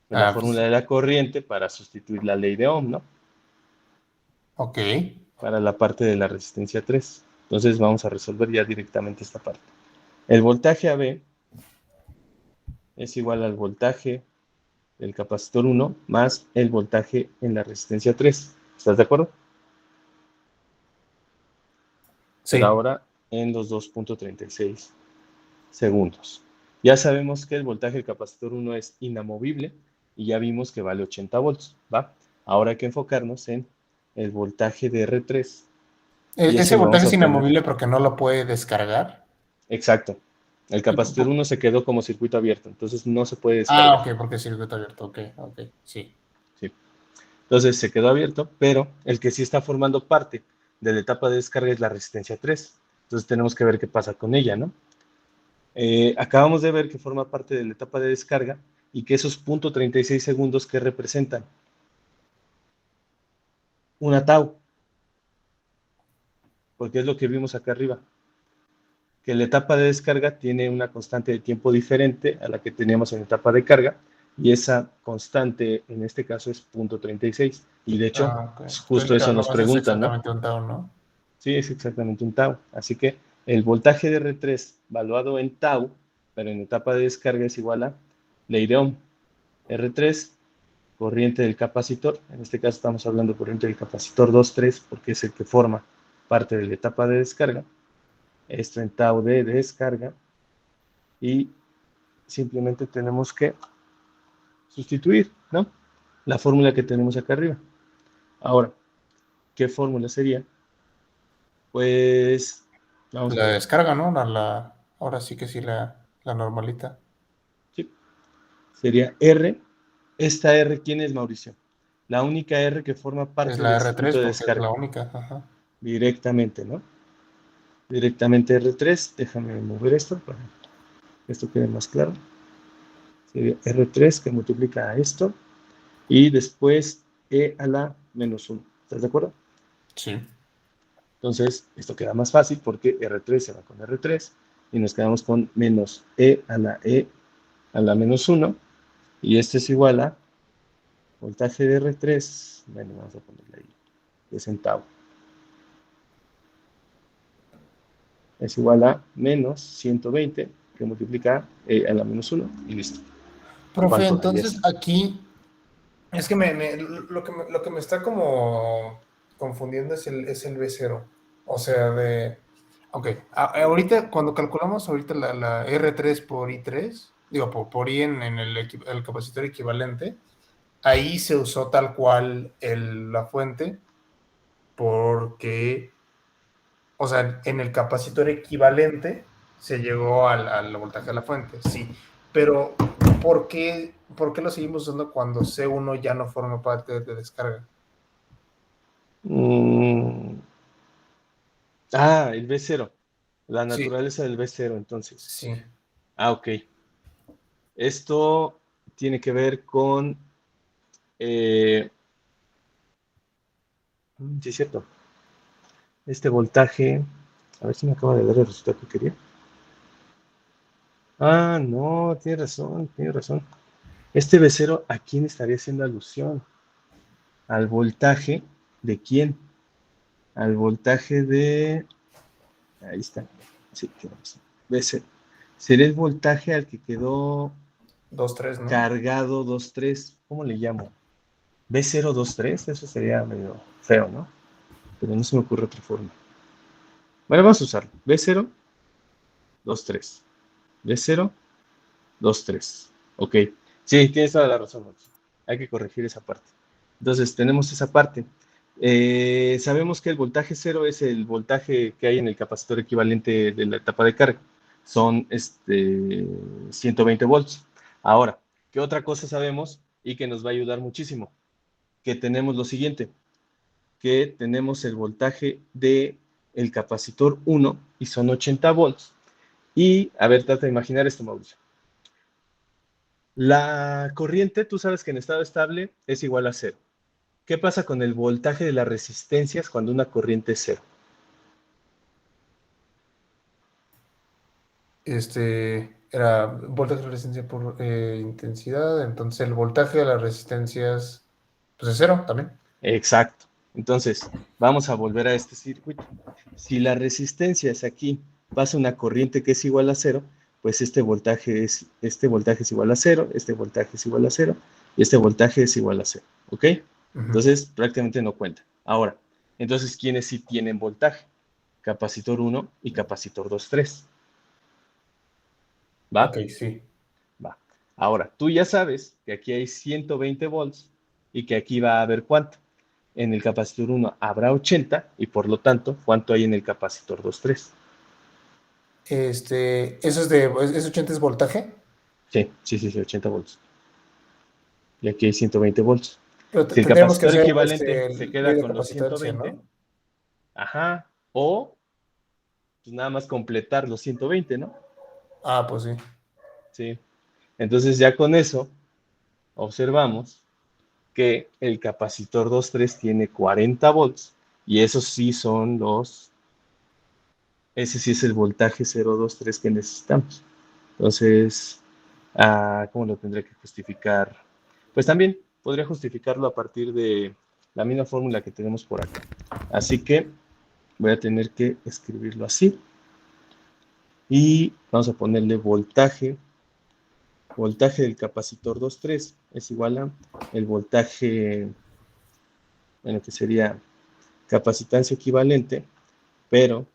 Pues la Pues, fórmula de la corriente para sustituir la ley de Ohm, ¿no? ok. Para la parte de la resistencia 3. Entonces vamos a resolver ya directamente esta parte. El voltaje AB es igual al voltaje del capacitor 1 más el voltaje en la resistencia 3. ¿Estás de acuerdo? Sí. Pero ahora en los 2.36 segundos. Ya sabemos que el voltaje del capacitor 1 es inamovible y ya vimos que vale 80 volts, ¿va? Ahora hay que enfocarnos en el voltaje de R3. Y Ese ese lo vamos voltaje a es obtener. inamovible porque no lo puede descargar. Exacto. El capacitor 1 se quedó como circuito abierto, entonces no se puede descargar. Ok, porque es circuito abierto. Ok, sí. Sí. Entonces se quedó abierto, pero el que sí está formando parte de la etapa de descarga es la resistencia 3. Entonces tenemos que ver qué pasa con ella, ¿no? Acabamos de ver que forma parte de la etapa de descarga y que esos 0.36 segundos que representan una tau, porque es lo que vimos acá arriba, que la etapa de descarga tiene una constante de tiempo diferente a la que teníamos en la etapa de carga, y esa constante en este caso es 0.36, y de hecho Okay. justo Entonces, eso nos nomás es preguntan, ¿no? exactamente un tau, ¿no? Sí, es exactamente un tau, así que el voltaje de R3 valuado en tau, pero en etapa de descarga es igual a ley de Ohm. R3, corriente del capacitor, en este caso estamos hablando de corriente del capacitor 2,3 porque es el que forma parte de la etapa de descarga, esto en tau de descarga, y simplemente tenemos que sustituir, ¿no? La fórmula que tenemos acá arriba. Ahora, ¿qué fórmula sería? Pues, vamos a La ver. descarga, ¿no? Ahora sí que sí, la normalita. Sí, sería R. Esta R, ¿quién es, Mauricio? La única R que forma Es parte la del R3 circuito de porque es la descarga. única. Ajá. Directamente, ¿no? Directamente R3. Déjame mover esto para que esto quede más claro. Sería R3 que multiplica a esto. Y después E a la menos 1. ¿Estás de acuerdo? Sí. Entonces, esto queda más fácil porque R3 se va con R3 y nos quedamos con menos E a la menos 1. Y esto es igual a voltaje de R3. Bueno, vamos a ponerle ahí de centavo. Es igual a menos 120 que multiplica E a la menos 1 y listo. Profe, ¿Cuánto entonces darías? aquí es que lo que me está como confundiendo es el B0. O sea, ok, ahorita cuando calculamos ahorita la R3 por I3, digo, por I en el capacitor equivalente, ahí se usó tal cual la fuente, porque, o sea, en el capacitor equivalente se llegó al voltaje de la fuente, sí. Pero, ¿por qué lo seguimos usando cuando C1 ya no forma parte de descarga? El B0. La Sí, naturaleza del B0, entonces. sí. Ok. Esto tiene que ver con... sí, es cierto. Este voltaje... A ver si me acaba de dar el resultado que quería. No, tiene razón, tiene razón. Este B0, ¿a quién estaría haciendo alusión? ¿Al voltaje de quién? Al voltaje de... Ahí está. Sí, tiene razón. B0. Sería el voltaje al que quedó 2-3, ¿no? cargado 2,3. ¿Cómo le llamo? B023, eso sería medio feo, ¿no? Pero no se me ocurre otra forma. Bueno, vamos a usarlo. B023. B023. Ok. Sí, tienes toda la razón, Max. Hay que corregir esa parte. Entonces, tenemos esa parte. Sabemos que el voltaje cero es el voltaje que hay en el capacitor equivalente de la etapa de carga. Son 120 volts. Ahora, ¿qué otra cosa sabemos y que nos va a ayudar muchísimo? Que tenemos lo siguiente, que tenemos el voltaje de el capacitor 1 y son 80 volts. Y, a ver, trata de imaginar esto, Mauricio. La corriente, tú sabes que en estado estable es igual a cero. ¿Qué pasa con el voltaje de las resistencias cuando una corriente es cero? Era voltaje de resistencia por intensidad, entonces el voltaje de las resistencias, pues es cero también. Exacto. Entonces, vamos a volver a este circuito. Si la resistencia es aquí, pasa una corriente que es igual a cero, pues este voltaje es igual a cero, este voltaje es igual a cero, y este voltaje es igual a cero. ¿Ok? Entonces, prácticamente no cuenta. Ahora, entonces, ¿quiénes sí tienen voltaje? Capacitor 1 y capacitor 2,3. ¿Va? Ok, sí. Va. Ahora, tú ya sabes que aquí hay 120 volts y que aquí va a haber ¿cuánto? En el capacitor 1 habrá 80 y por lo tanto, ¿cuánto hay en el capacitor 2,3? Eso ¿es 80 es voltaje? Sí, 80 volts. Y aquí hay 120 volts. Pero Si el tendríamos que capacitor hacer equivalente se ley queda de con los capacitancia, 120, ¿no? ajá, o pues nada más completar los 120, ¿no? Ah, pues sí. Sí. Entonces ya con eso observamos que el capacitor 2,3 tiene 40 volts y esos sí son ese sí es el voltaje 0,23 que necesitamos. Entonces, ¿cómo lo tendré que justificar? Pues también podría justificarlo a partir de la misma fórmula que tenemos por acá. Así que voy a tener que escribirlo así. Y vamos a ponerle voltaje. Voltaje del capacitor 2,3 es igual a el voltaje, bueno, que sería capacitancia equivalente, pero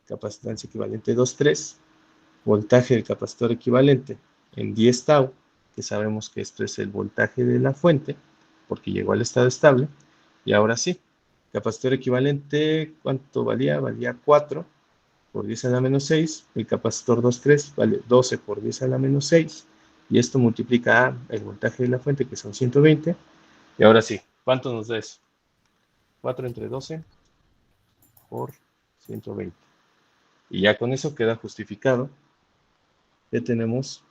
capacitancia equivalente 2,3, voltaje del capacitor equivalente en 10 tau, que sabemos que esto es el voltaje de la fuente, porque llegó al estado estable. Y ahora sí, capacitor equivalente, ¿cuánto valía? Valía 4 por 10 a la menos 6. El capacitor 2,3 vale 12 por 10 a la menos 6. Y esto multiplica el voltaje de la fuente, que son 120. Y ahora sí, ¿cuánto nos da eso? 4 entre 12 por 120. Y ya con eso queda justificado que tenemos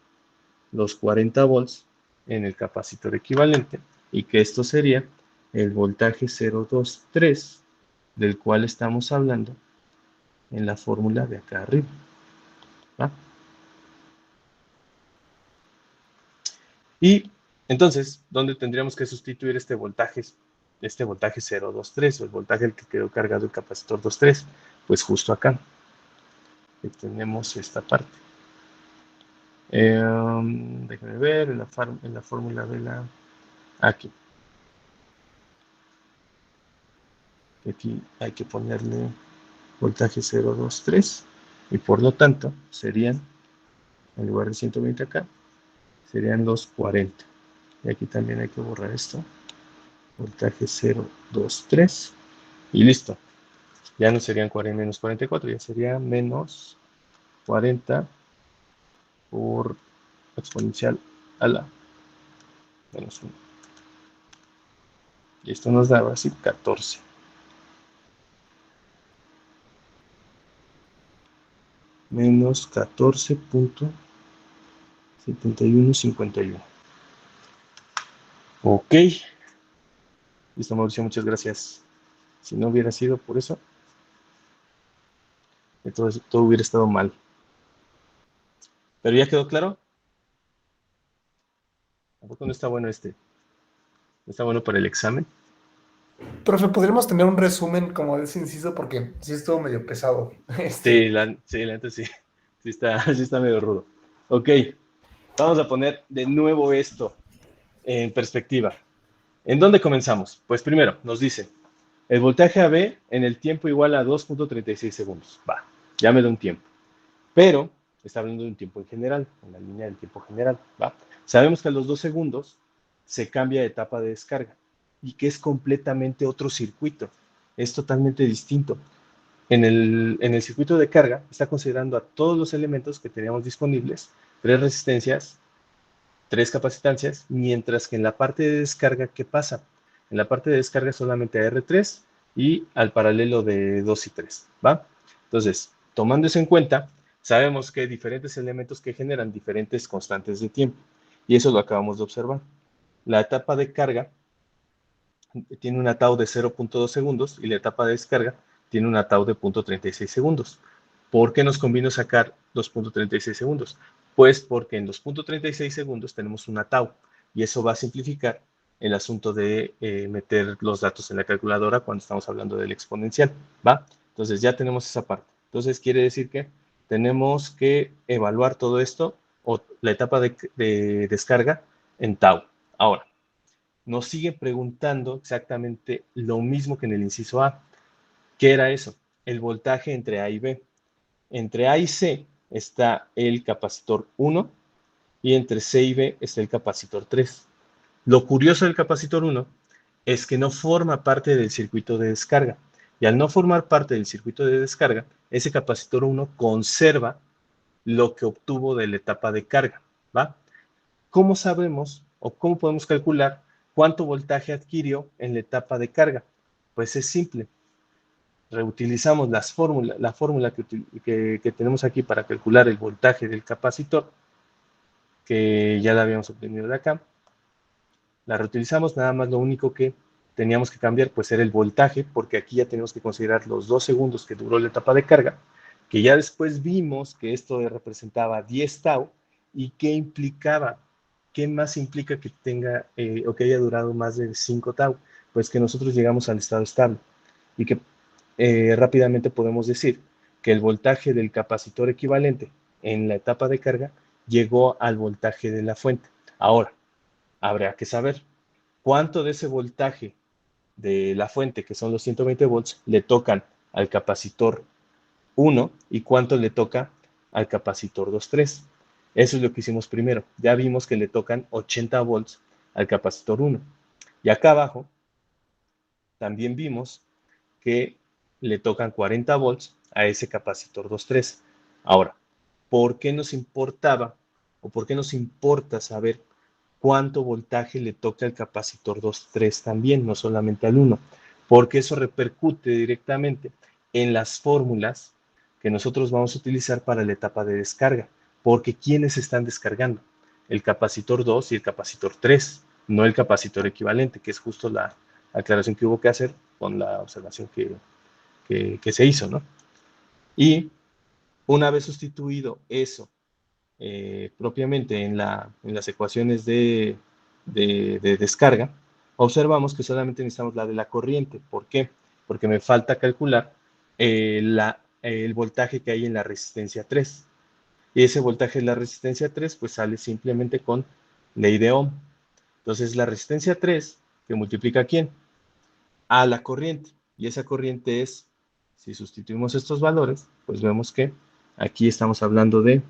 los 40 volts en el capacitor equivalente y que esto sería el voltaje 0,23 del cual estamos hablando en la fórmula de acá arriba. ¿Va? Y entonces, ¿dónde tendríamos que sustituir este voltaje 0,23 o el voltaje al que quedó cargado el capacitor 2,3? Pues justo acá, que tenemos esta parte. Déjenme ver en la fórmula de la... Aquí. Aquí hay que ponerle voltaje 0,23 y por lo tanto serían, en lugar de 120 acá, serían los 40. Y aquí también hay que borrar esto. Voltaje 0, 2, 3. Y listo. Ya no serían 40 menos 44, ya sería menos 40 por exponencial a la menos 1. Y esto nos da así 14. Menos 14.7151. Ok. Listo, Mauricio, muchas gracias. Si no hubiera sido por eso, entonces todo hubiera estado mal. ¿Pero ya quedó claro? ¿Tampoco no está bueno este? ¿No está bueno para el examen? Profe, ¿podríamos tener un resumen como de ese inciso? Porque sí estuvo medio pesado. Sí, la neta sí. Sí está medio rudo. Ok, vamos a poner de nuevo esto en perspectiva. ¿En dónde comenzamos? Pues primero, nos dice, el voltaje AB en el tiempo igual a 2.36 segundos. Va, ya me da un tiempo. Pero está hablando de un tiempo en general, en la línea del tiempo general. ¿Va? Sabemos que a los 2 segundos se cambia de etapa de descarga y que es completamente otro circuito. Es totalmente distinto. En el circuito de carga está considerando a todos los elementos que teníamos disponibles, 3 resistencias, 3 capacitancias, mientras que en la parte de descarga, ¿qué pasa? En la parte de descarga solamente a R3 y al paralelo de 2 y 3, ¿va? Entonces, tomando eso en cuenta, sabemos que hay diferentes elementos que generan diferentes constantes de tiempo, y eso lo acabamos de observar. La etapa de carga tiene una tau de 0.2 segundos y la etapa de descarga tiene una tau de 0.36 segundos. ¿Por qué nos convino sacar 2.36 segundos? Pues porque en los 0.36 segundos tenemos una tau y eso va a simplificar el asunto de meter los datos en la calculadora cuando estamos hablando del exponencial, ¿va? Entonces ya tenemos esa parte. Entonces quiere decir que tenemos que evaluar todo esto o la etapa de descarga en tau. Ahora, nos sigue preguntando exactamente lo mismo que en el inciso A. ¿Qué era eso? El voltaje entre A y B. Entre A y C está el capacitor 1 y entre C y B está el capacitor 3. Lo curioso del capacitor 1 es que no forma parte del circuito de descarga. Y al no formar parte del circuito de descarga, ese capacitor 1 conserva lo que obtuvo de la etapa de carga, ¿va? ¿Cómo sabemos o cómo podemos calcular cuánto voltaje adquirió en la etapa de carga? Pues es simple. Reutilizamos la fórmula que tenemos aquí para calcular el voltaje del capacitor, que ya la habíamos obtenido de acá. La reutilizamos, nada más lo único que teníamos que cambiar pues era el voltaje, porque aquí ya tenemos que considerar los 2 segundos que duró la etapa de carga, que ya después vimos que esto representaba 10 tau, y qué implicaba, qué más implica que tenga o que haya durado más de 5 tau, pues que nosotros llegamos al estado estable, y que rápidamente podemos decir que el voltaje del capacitor equivalente en la etapa de carga llegó al voltaje de la fuente. Ahora, habrá que saber cuánto de ese voltaje de la fuente, que son los 120 volts, le tocan al capacitor 1 y cuánto le toca al capacitor 2.3. Eso es lo que hicimos primero. Ya vimos que le tocan 80 volts al capacitor 1. Y acá abajo también vimos que le tocan 40 volts a ese capacitor 2.3. Ahora, ¿por qué nos importaba o por qué nos importa saber cuánto voltaje le toca al capacitor 2.3 también, no solamente al 1? Porque eso repercute directamente en las fórmulas que nosotros vamos a utilizar para la etapa de descarga. Porque ¿quiénes están descargando? El capacitor 2 y el capacitor 3, no el capacitor equivalente, que es justo la aclaración que hubo que hacer con la observación que se hizo, ¿no? Y una vez sustituido eso propiamente en las ecuaciones de descarga, observamos que solamente necesitamos la de la corriente. ¿Por qué? Porque me falta calcular el voltaje que hay en la resistencia 3. Y ese voltaje de la resistencia 3 pues sale simplemente con ley de Ohm. Entonces la resistencia 3, que multiplica ¿a quién? A la corriente. Y esa corriente es, si sustituimos estos valores, pues vemos que aquí estamos hablando de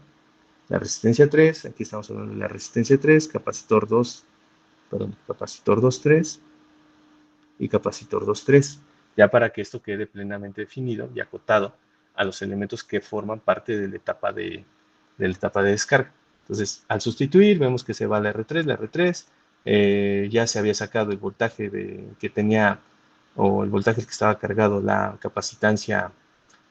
la resistencia 3, aquí estamos hablando de la resistencia 3, capacitor 2, perdón, capacitor 2.3 y capacitor 2.3, ya para que esto quede plenamente definido y acotado a los elementos que forman parte de la etapa de descarga. Entonces, al sustituir, vemos que se va la R3, ya se había sacado el voltaje que tenía, o el voltaje que estaba cargado la capacitancia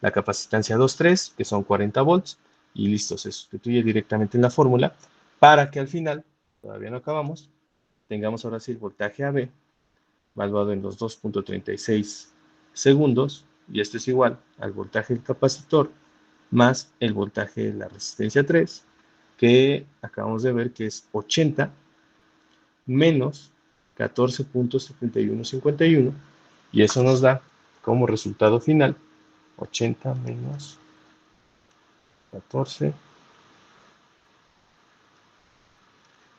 2.3, que son 40 volts, y listo, se sustituye directamente en la fórmula para que al final, todavía no acabamos, tengamos ahora sí el voltaje AB valuado en los 2.36 segundos, y este es igual al voltaje del capacitor más el voltaje de la resistencia 3, que acabamos de ver que es 80 menos 14.7151, y eso nos da como resultado final 80 menos 14,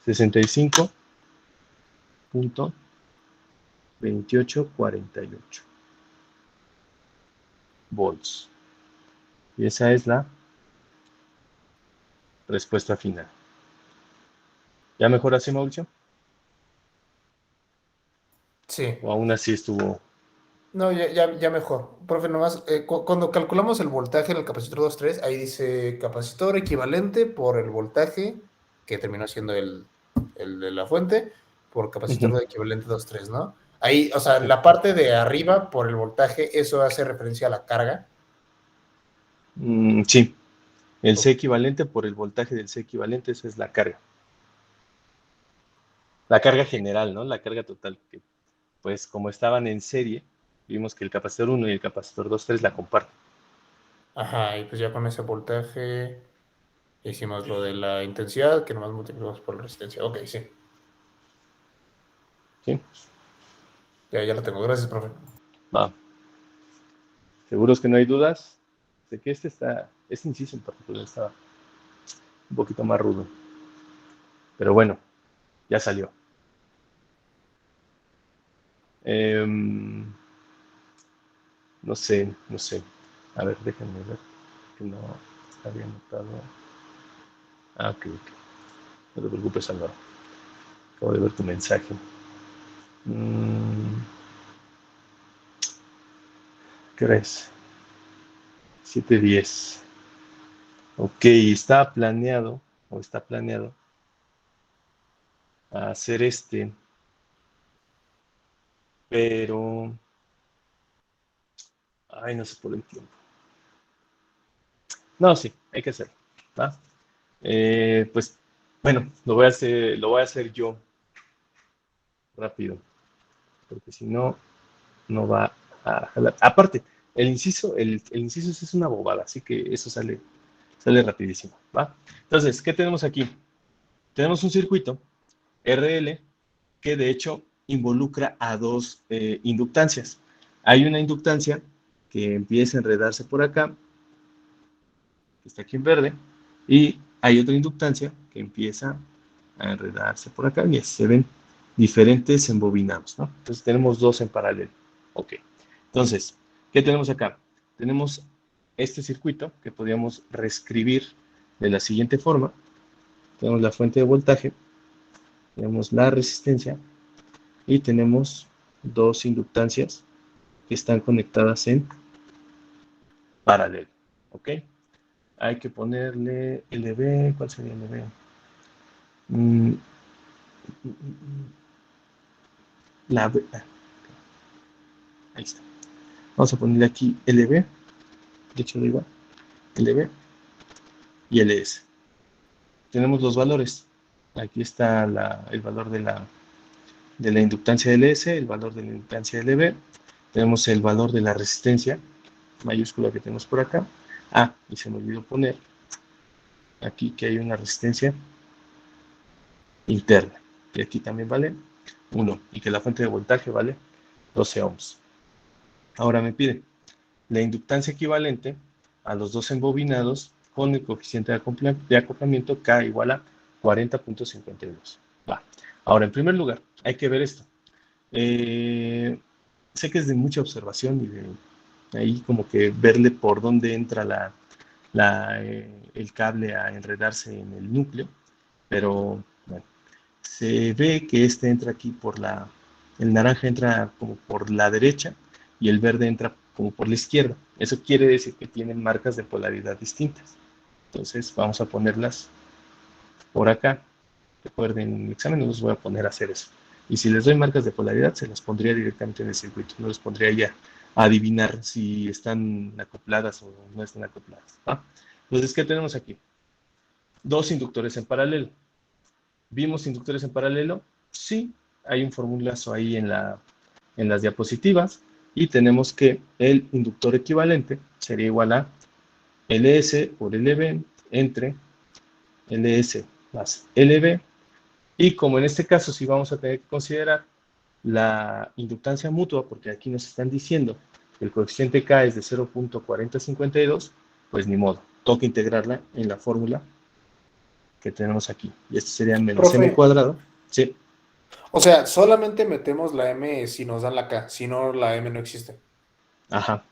65.2848 volts. Y esa es la respuesta final. ¿Ya mejor así, Mauricio? Sí. ¿O aún así estuvo? No, ya mejor. Profe, nomás, cuando calculamos el voltaje en el capacitor 2.3, ahí dice capacitor equivalente por el voltaje, que terminó siendo el de la fuente, por capacitor de equivalente 2.3, ¿no? Ahí, o sea, la parte de arriba, por el voltaje, eso hace referencia a la carga. Sí. El C equivalente por el voltaje del C equivalente, esa es la carga. La carga general, ¿no? La carga total, que pues como estaban en serie, vimos que el capacitor 1 y el capacitor 2.3 la comparten. Ajá, y pues ya con ese voltaje hicimos lo de la intensidad, que nomás multiplicamos por la resistencia. Ok, sí. ¿Sí? Ya lo tengo. Gracias, profe. Va. ¿Seguros que no hay dudas? Sé que este inciso en particular está un poquito más rudo. Pero bueno, ya salió. No sé. A ver, déjenme ver que no está bien notado. Ah, ok. No te preocupes, Álvaro. Acabo de ver tu mensaje. ¿Qué hora es? 7:10. Ok, está planeado hacer pero ay, no sé por el tiempo. No, sí, hay que hacerlo, ¿va? Pues bueno, lo voy a hacer yo rápido, porque si no, no va a jalar. Aparte, el inciso es una bobada, así que eso sale rapidísimo, ¿va? Entonces, ¿qué tenemos aquí? Tenemos un circuito RL que de hecho involucra a dos inductancias. Hay una inductancia que empieza a enredarse por acá, que está aquí en verde, y hay otra inductancia que empieza a enredarse por acá, y se ven diferentes embobinados, ¿no? Entonces tenemos dos en paralelo. Ok. Entonces, ¿qué tenemos acá? Tenemos este circuito que podríamos reescribir de la siguiente forma. Tenemos la fuente de voltaje, tenemos la resistencia y tenemos dos inductancias que están conectadas en paralelo. ¿Ok? Hay que ponerle LB. ¿Cuál sería LB? Ahí está. Vamos a ponerle aquí LB. De hecho, da igual. LB y LS. Tenemos los valores. Aquí está el valor de la inductancia LS, el valor de la inductancia LB. Tenemos el valor de la resistencia mayúscula que tenemos por acá. Ah, y se me olvidó poner aquí que hay una resistencia interna. Y aquí también vale 1. Y que la fuente de voltaje vale 12 ohms. Ahora me pide la inductancia equivalente a los dos embobinados con el coeficiente de acoplamiento K igual a 40.52. Va. Ahora, en primer lugar, hay que ver esto. Sé que es de mucha observación y de ahí como que verle por dónde entra el cable a enredarse en el núcleo, pero bueno, se ve que este entra aquí el naranja entra como por la derecha y el verde entra como por la izquierda. Eso quiere decir que tienen marcas de polaridad distintas. Entonces vamos a ponerlas por acá. Recuerden, en el examen no los voy a poner a hacer eso. Y si les doy marcas de polaridad, se las pondría directamente en el circuito. No les pondría ya a adivinar si están acopladas o no están acopladas. ¿Va? Entonces, ¿qué tenemos aquí? Dos inductores en paralelo. ¿Vimos inductores en paralelo? Sí, hay un formulazo ahí en las diapositivas. Y tenemos que el inductor equivalente sería igual a LS por LB entre LS más LB. Y como en este caso sí vamos a tener que considerar la inductancia mutua, porque aquí nos están diciendo que el coeficiente K es de 0.4052, pues ni modo, toca integrarla en la fórmula que tenemos aquí. Y este sería menos m Profe, cuadrado. Sí, o sea, solamente metemos la M si nos dan la K, si no la M no existe. ajá.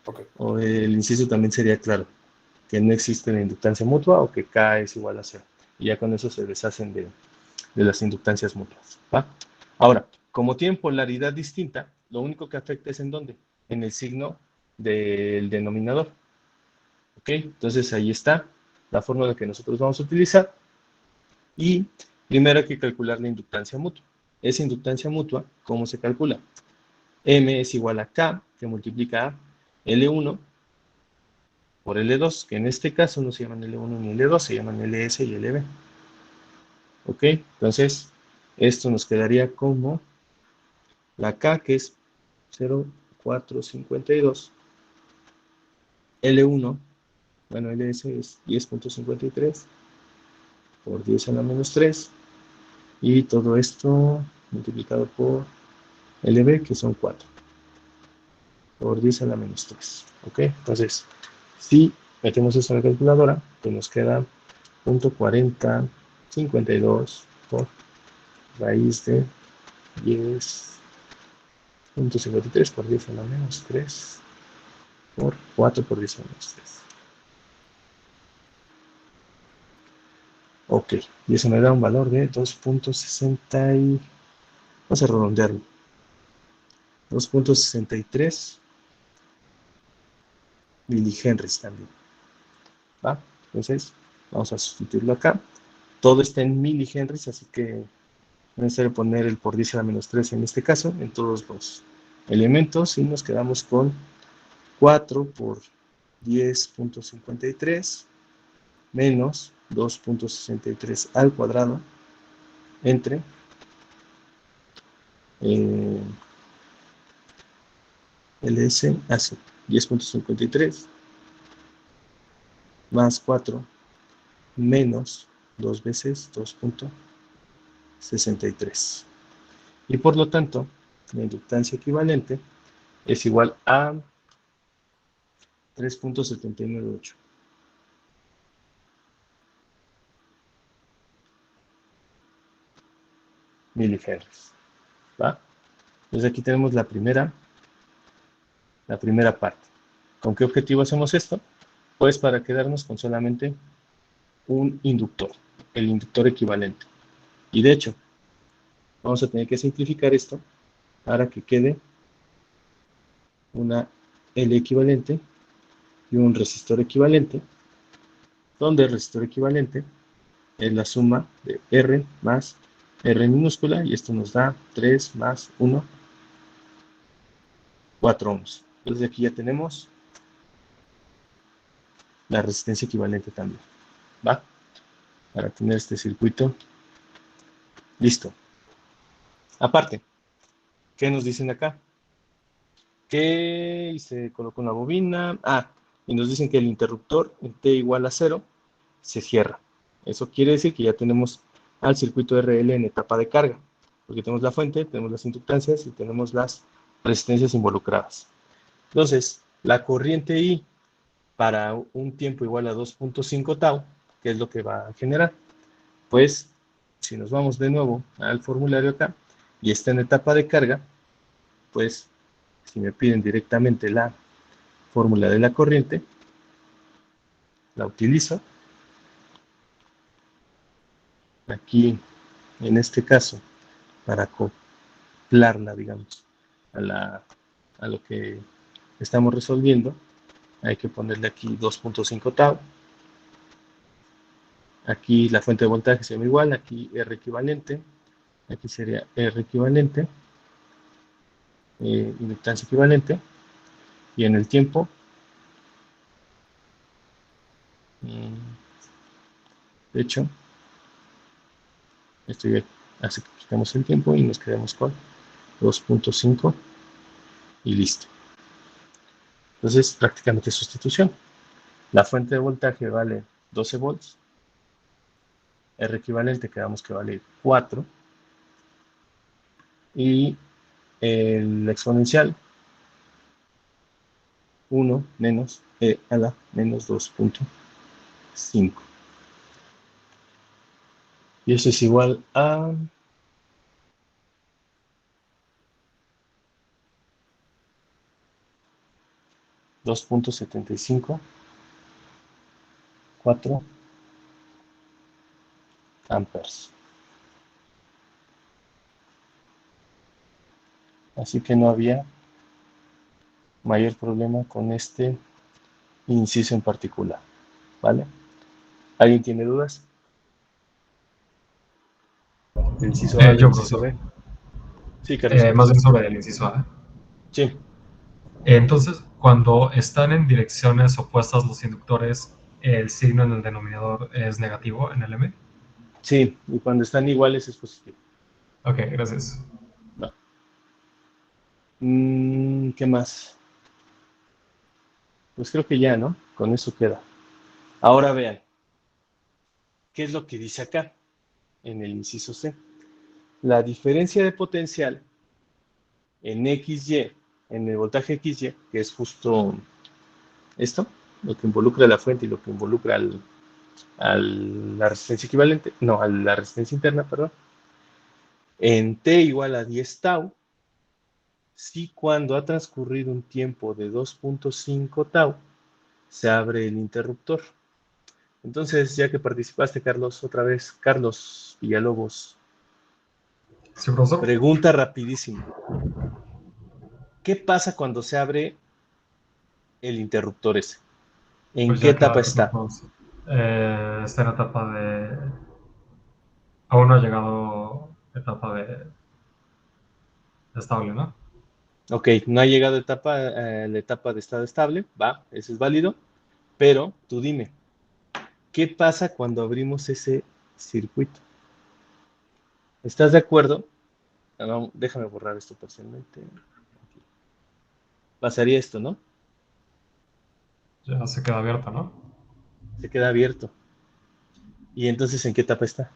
Ok. O el inciso también sería claro, que no existe la inductancia mutua o que K es igual a 0. Y ya con eso se deshacen de las inductancias mutuas. ¿Va? Ahora, como tienen polaridad distinta, lo único que afecta es en dónde, en el signo del denominador. ¿Ok? Entonces ahí está la fórmula que nosotros vamos a utilizar. Y primero hay que calcular la inductancia mutua. Esa inductancia mutua, ¿cómo se calcula? M es igual a K, que multiplica a L1 por L2, que en este caso no se llaman L1 ni L2, se llaman LS y LB. ¿Ok? Entonces, esto nos quedaría como la K, que es 0,452. L1, bueno, LS es 10.53 por 10 a la menos 3. Y todo esto multiplicado por LB, que son 4, por 10 a la menos 3. ¿Ok? Entonces, si metemos esto en la calculadora, pues nos queda 0.4052 por raíz de 10.53 por 10 a la menos 3 por 4 por 10 a la menos 3. Ok, y eso me da un valor de 2.60 y... Vamos a redondearlo. 2.63 milihenries también. ¿Va? Entonces, vamos a sustituirlo acá. Todo está en milihenries, así que es necesario poner el por 10 a la menos 3 en este caso, en todos los elementos, y nos quedamos con 4 por 10.53 menos 2.63 al cuadrado entre LS hace 10.53 más 4 menos 2 veces 2.63. Y por lo tanto, la inductancia equivalente es igual a 3.798. milihenries. ¿Va? Entonces aquí tenemos la primera parte. ¿Con qué objetivo hacemos esto? Pues para quedarnos con solamente un inductor, el inductor equivalente. Y de hecho, vamos a tener que simplificar esto para que quede una L equivalente y un resistor equivalente, donde el resistor equivalente es la suma de R más R minúscula, y esto nos da 3 más 1, 4 ohms. Entonces aquí ya tenemos la resistencia equivalente también. ¿Va? Para tener este circuito listo. Aparte, ¿qué nos dicen acá? Que se colocó una bobina. Y nos dicen que el interruptor en T igual a 0 se cierra. Eso quiere decir que ya tenemos al circuito RL en etapa de carga, porque tenemos la fuente, tenemos las inductancias y tenemos las resistencias involucradas. Entonces, la corriente I para un tiempo igual a 2.5 tau, ¿qué es lo que va a generar? Pues, si nos vamos de nuevo al formulario acá y está en etapa de carga, pues, si me piden directamente la fórmula de la corriente, la utilizo. Aquí, en este caso, para acoplarla, digamos, a lo que estamos resolviendo, hay que ponerle aquí 2.5 tau. Aquí la fuente de voltaje se llama igual, aquí R equivalente, aquí sería R equivalente, inductancia equivalente, y en el tiempo, de hecho, esto ya hace que quitemos el tiempo y nos quedemos con 2.5 y listo. Entonces, prácticamente sustitución. La fuente de voltaje vale 12 volts, R equivalente quedamos que vale 4, y el exponencial 1 menos E a la menos 2.5. Y eso es igual a 2.75, 4 amperes. Así que no había mayor problema con este inciso en particular, ¿vale? ¿Alguien tiene dudas? ¿El inciso A, el Yo, inciso profesor. B? Sí, Carlos. Más bien sobre el inciso A. Sí, Entonces, cuando están en direcciones opuestas los inductores, el signo en el denominador es negativo en el M. sí, y cuando están iguales es positivo. Ok, gracias. No. ¿Qué más? Pues creo que ya, ¿no? Con eso queda. Ahora vean, ¿qué es lo que dice acá en el inciso C? La diferencia de potencial en XY, en el voltaje XY, que es justo esto, lo que involucra la fuente y lo que involucra la resistencia equivalente, no, a la resistencia interna, perdón, en T igual a 10 tau, si cuando ha transcurrido un tiempo de 2.5 tau, se abre el interruptor. Entonces, ya que participaste, Carlos, otra vez, Carlos Villalobos, Sí, profesor. pregunta rapidísimo. ¿Qué pasa cuando se abre el interruptor ese? ¿En Pues qué ya queda etapa de todos está? modos. Está en etapa de. Aún no ha llegado etapa de estable, ¿no? Ok, no ha llegado la etapa de estado estable, va, eso es válido, pero tú dime, ¿qué pasa cuando abrimos ese circuito? ¿Estás de acuerdo? No, déjame borrar esto parcialmente. Aquí. Pasaría esto, ¿no? Ya se queda abierta, ¿no? Se queda abierto. ¿Y entonces en qué etapa está?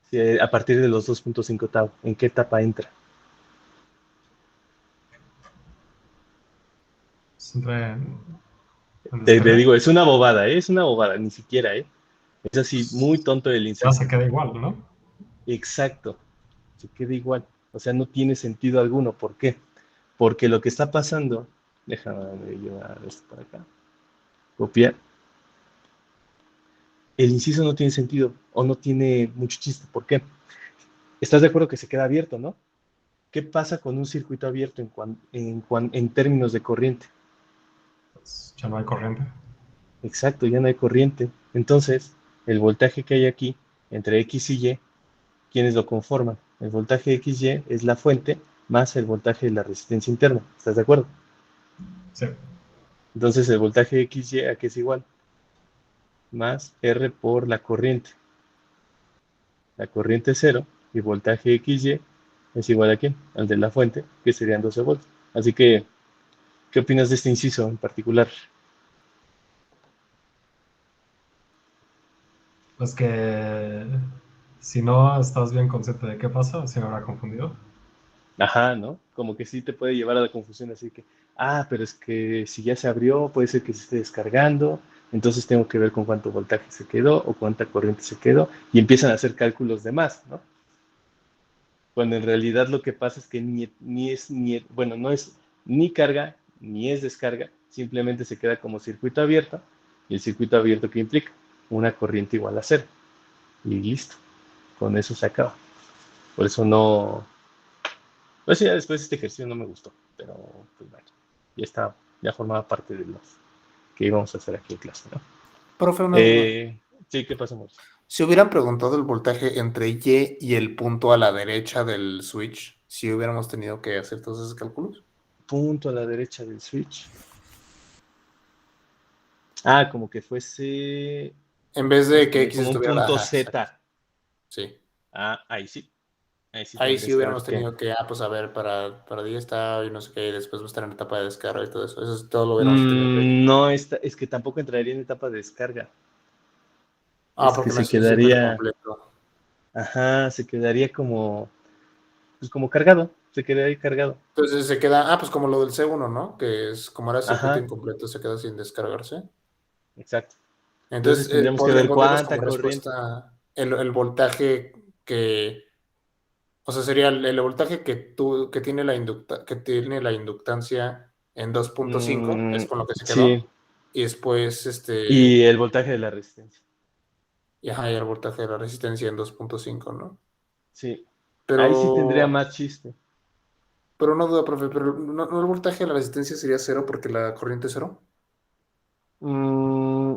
Si, a partir de los 2.5 tau, ¿en qué etapa entra? Se entra en Te descarga. digo, es una bobada, ¿eh? Es una bobada, ni siquiera, ¿eh? Es así, muy tonto el Ya inciso. se queda igual, ¿no? Exacto, se queda igual. O sea, no tiene sentido alguno. ¿Por qué? Porque lo que está pasando, déjame llevar esto para acá, copiar. El inciso no tiene sentido o no tiene mucho chiste. ¿Por qué? ¿Estás de acuerdo que se queda abierto, no? ¿Qué pasa con un circuito abierto en términos de corriente? Pues ya no hay corriente. Exacto, ya no hay corriente. Entonces, el voltaje que hay aquí entre X y Y, ¿quiénes lo conforman? El voltaje XY es la fuente más el voltaje de la resistencia interna. ¿Estás de acuerdo? Sí. Entonces, el voltaje XY, ¿a qué es igual? Más R por la corriente. La corriente es 0 y voltaje XY es igual a ¿qué? Al de la fuente, que serían 12 volts. Así que, ¿qué opinas de este inciso en particular? Pues que si no estás bien consciente de qué pasa, se me habrá confundido. Ajá, ¿no? Como que sí te puede llevar a la confusión, así que, pero es que si ya se abrió, puede ser que se esté descargando, entonces tengo que ver con cuánto voltaje se quedó o cuánta corriente se quedó, y empiezan a hacer cálculos de más, ¿no? Cuando en realidad lo que pasa es que bueno, no es ni carga ni es descarga, simplemente se queda como circuito abierto, y el circuito abierto ¿qué implica? Una corriente igual a cero, y listo, con eso se acaba. Por eso no, pues ya después este ejercicio no me gustó, pero pues bueno, ya formaba parte de los que íbamos a hacer aquí en clase, ¿no? Profe, una duda. Sí, ¿qué pasa, Mauricio? Si hubieran preguntado el voltaje entre Y y el punto a la derecha del switch, si hubiéramos tenido que hacer todos esos cálculos. Punto a la derecha del switch. Ah, como que fuese En vez de que X como un estuviera... punto Ajá, exacto. Z. Sí. Ah, ahí sí. Ahí sí Ahí sí tendrías que hubiéramos ver qué. tenido que, pues a ver, para 10 está y no sé qué, y después va a estar en etapa de descarga y todo eso. Eso es todo lo hubiéramos tenido que ver. No, es que tampoco entraría en etapa de descarga. Es que Porque no se es el circuito quedaría, completo. ajá, se quedaría como, pues como cargado, se quedaría ahí cargado. Entonces se queda, pues como lo del C1, ¿no? Que es como era circuito Ajá, incompleto, se queda sin descargarse. exacto. Entonces Entonces tendríamos que ver pondríamos como cuánta corriente. respuesta el voltaje que, o sea, sería el voltaje que tiene la inductancia en 2.5, es con lo que se Sí, quedó. Y después, y el voltaje de la resistencia. y el voltaje de la resistencia en 2.5, ¿no? Sí, ahí sí tendría Pero, más chiste. pero no duda, profe, pero no el voltaje de la resistencia sería cero porque la corriente es cero.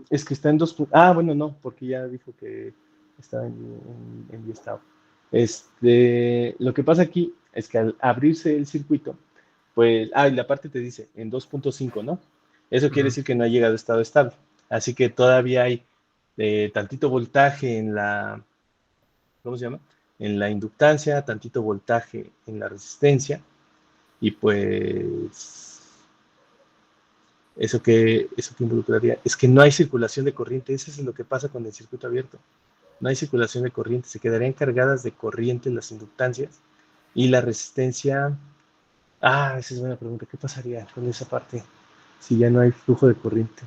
Es que está en dos. Ah, bueno, no, porque ya dijo que estaba en estado. Lo que pasa aquí es que al abrirse el circuito, pues, y la parte te dice en 2.5, ¿no? Eso quiere Ujú. decir que no ha llegado a estado estable. Así que todavía hay tantito voltaje en la, ¿cómo se llama? En la inductancia, tantito voltaje en la resistencia, y pues eso que involucraría es que no hay circulación de corriente. Eso es lo que pasa con el circuito abierto. No hay circulación de corriente. Se quedarían cargadas de corriente las inductancias y la resistencia. Esa es buena pregunta. ¿Qué pasaría con esa parte si ya no hay flujo de corriente?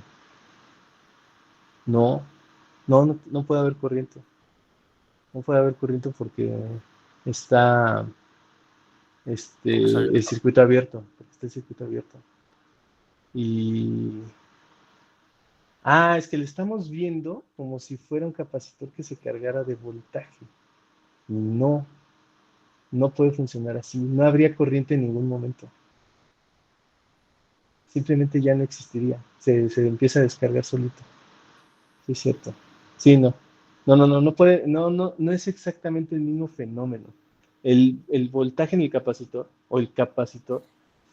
No, no puede haber corriente. No puede haber corriente porque está Porque es el abierto. circuito abierto. Porque está el circuito abierto. Y es que le estamos viendo como si fuera un capacitor que se cargara de voltaje. No, no puede funcionar así. No habría corriente en ningún momento. Simplemente ya no existiría. Se empieza a descargar solito. Sí, es cierto. Sí, no. No puede, no es exactamente el mismo fenómeno. El voltaje en el capacitor o el capacitor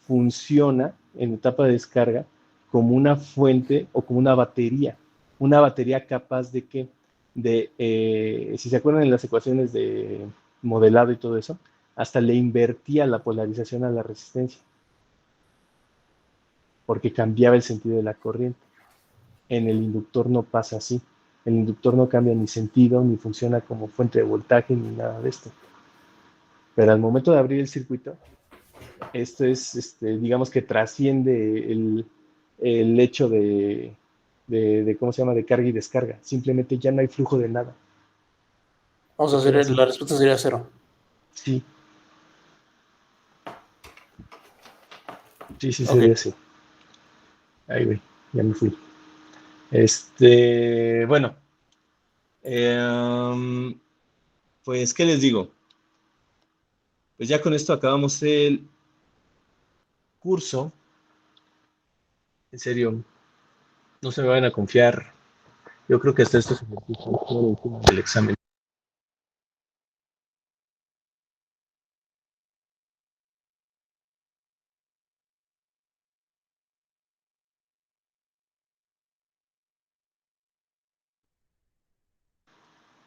funciona en etapa de descarga como una fuente o como una batería capaz de que, si se acuerdan en las ecuaciones de modelado y todo eso, hasta le invertía la polarización a la resistencia, porque cambiaba el sentido de la corriente. En el inductor no pasa así. El inductor no cambia ni sentido, ni funciona como fuente de voltaje, ni nada de esto. Pero al momento de abrir el circuito, esto es, digamos que trasciende el hecho de, ¿cómo se llama?, de carga y descarga. Simplemente ya no hay flujo de nada. O Se sea, queda así. la respuesta sería cero. Sí, sí, Ok. sería así. Ahí, güey, ya me fui. Bueno, pues, ¿qué les digo? Pues ya con esto acabamos el curso. En serio, no se me vayan a confiar. Yo creo que hasta estos ejercicios por encima del examen.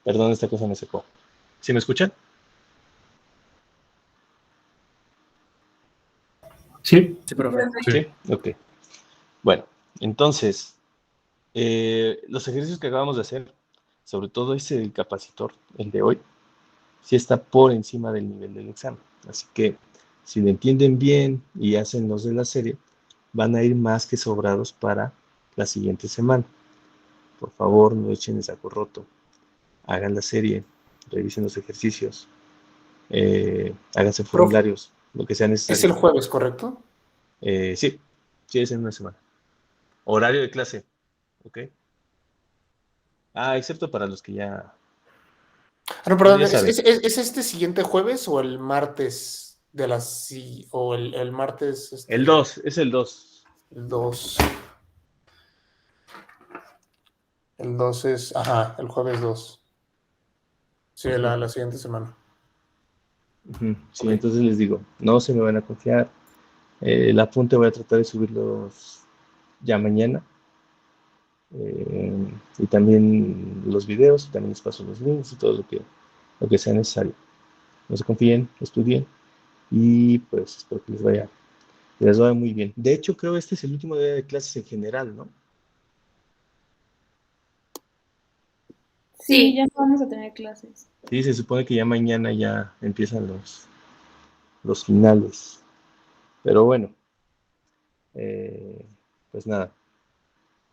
Perdón, esta cosa me secó. ¿Sí me escuchan? Sí, Sí, profe. Sí. Ok. Bueno, entonces, los ejercicios que acabamos de hacer, sobre todo ese del capacitor, el de hoy, sí está por encima del nivel del examen. Así que si lo entienden bien y hacen los de la serie, van a ir más que sobrados para la siguiente semana. Por favor, no echen el saco roto. Hagan la serie, revisen los ejercicios, háganse Profe, formularios, lo que sea es necesario. el jueves, ¿correcto? Sí, es en una semana. Horario de clase, ¿ok? Excepto para los que ya... No, perdón, Ya saben. ¿es este siguiente jueves o el martes de o el martes? El 2, es el 2. El 2. El 2 es, el jueves 2. Sí, la siguiente semana. Sí, Ok. entonces les digo, no se me van a confiar. El apunte voy a tratar de subirlos ya mañana. Y también los videos, y también les paso los links y todo lo que sea necesario. No se confíen, estudien y pues espero que les vaya muy bien. De hecho, creo que este es el último día de clases en general, ¿no? Sí, ya no vamos a tener clases. Sí, se supone que ya mañana ya empiezan los finales. Pero bueno, pues nada,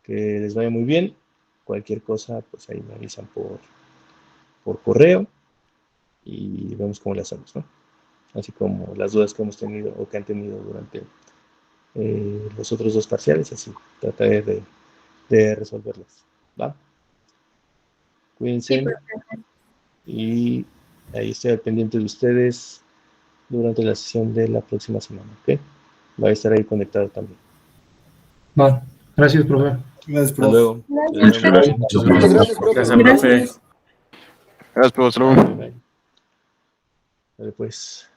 que les vaya muy bien. Cualquier cosa, pues ahí me avisan por correo y vemos cómo le hacemos, ¿no? Así como las dudas que hemos tenido o que han tenido durante los otros 2 parciales, así trataré de resolverlas, ¿va? Sí, Cuídense perfecto. y ahí estoy al pendiente de ustedes durante la sesión de la próxima semana, ¿ok? Va a estar ahí conectado también. Va, gracias, profe. Gracias, Hasta luego. Gracias, Les vemos. Muchas Muchas gracias. gracias, profe. Gracias, profe. Gracias. Gracias, profe. Hasta luego. Bye. Dale, pues.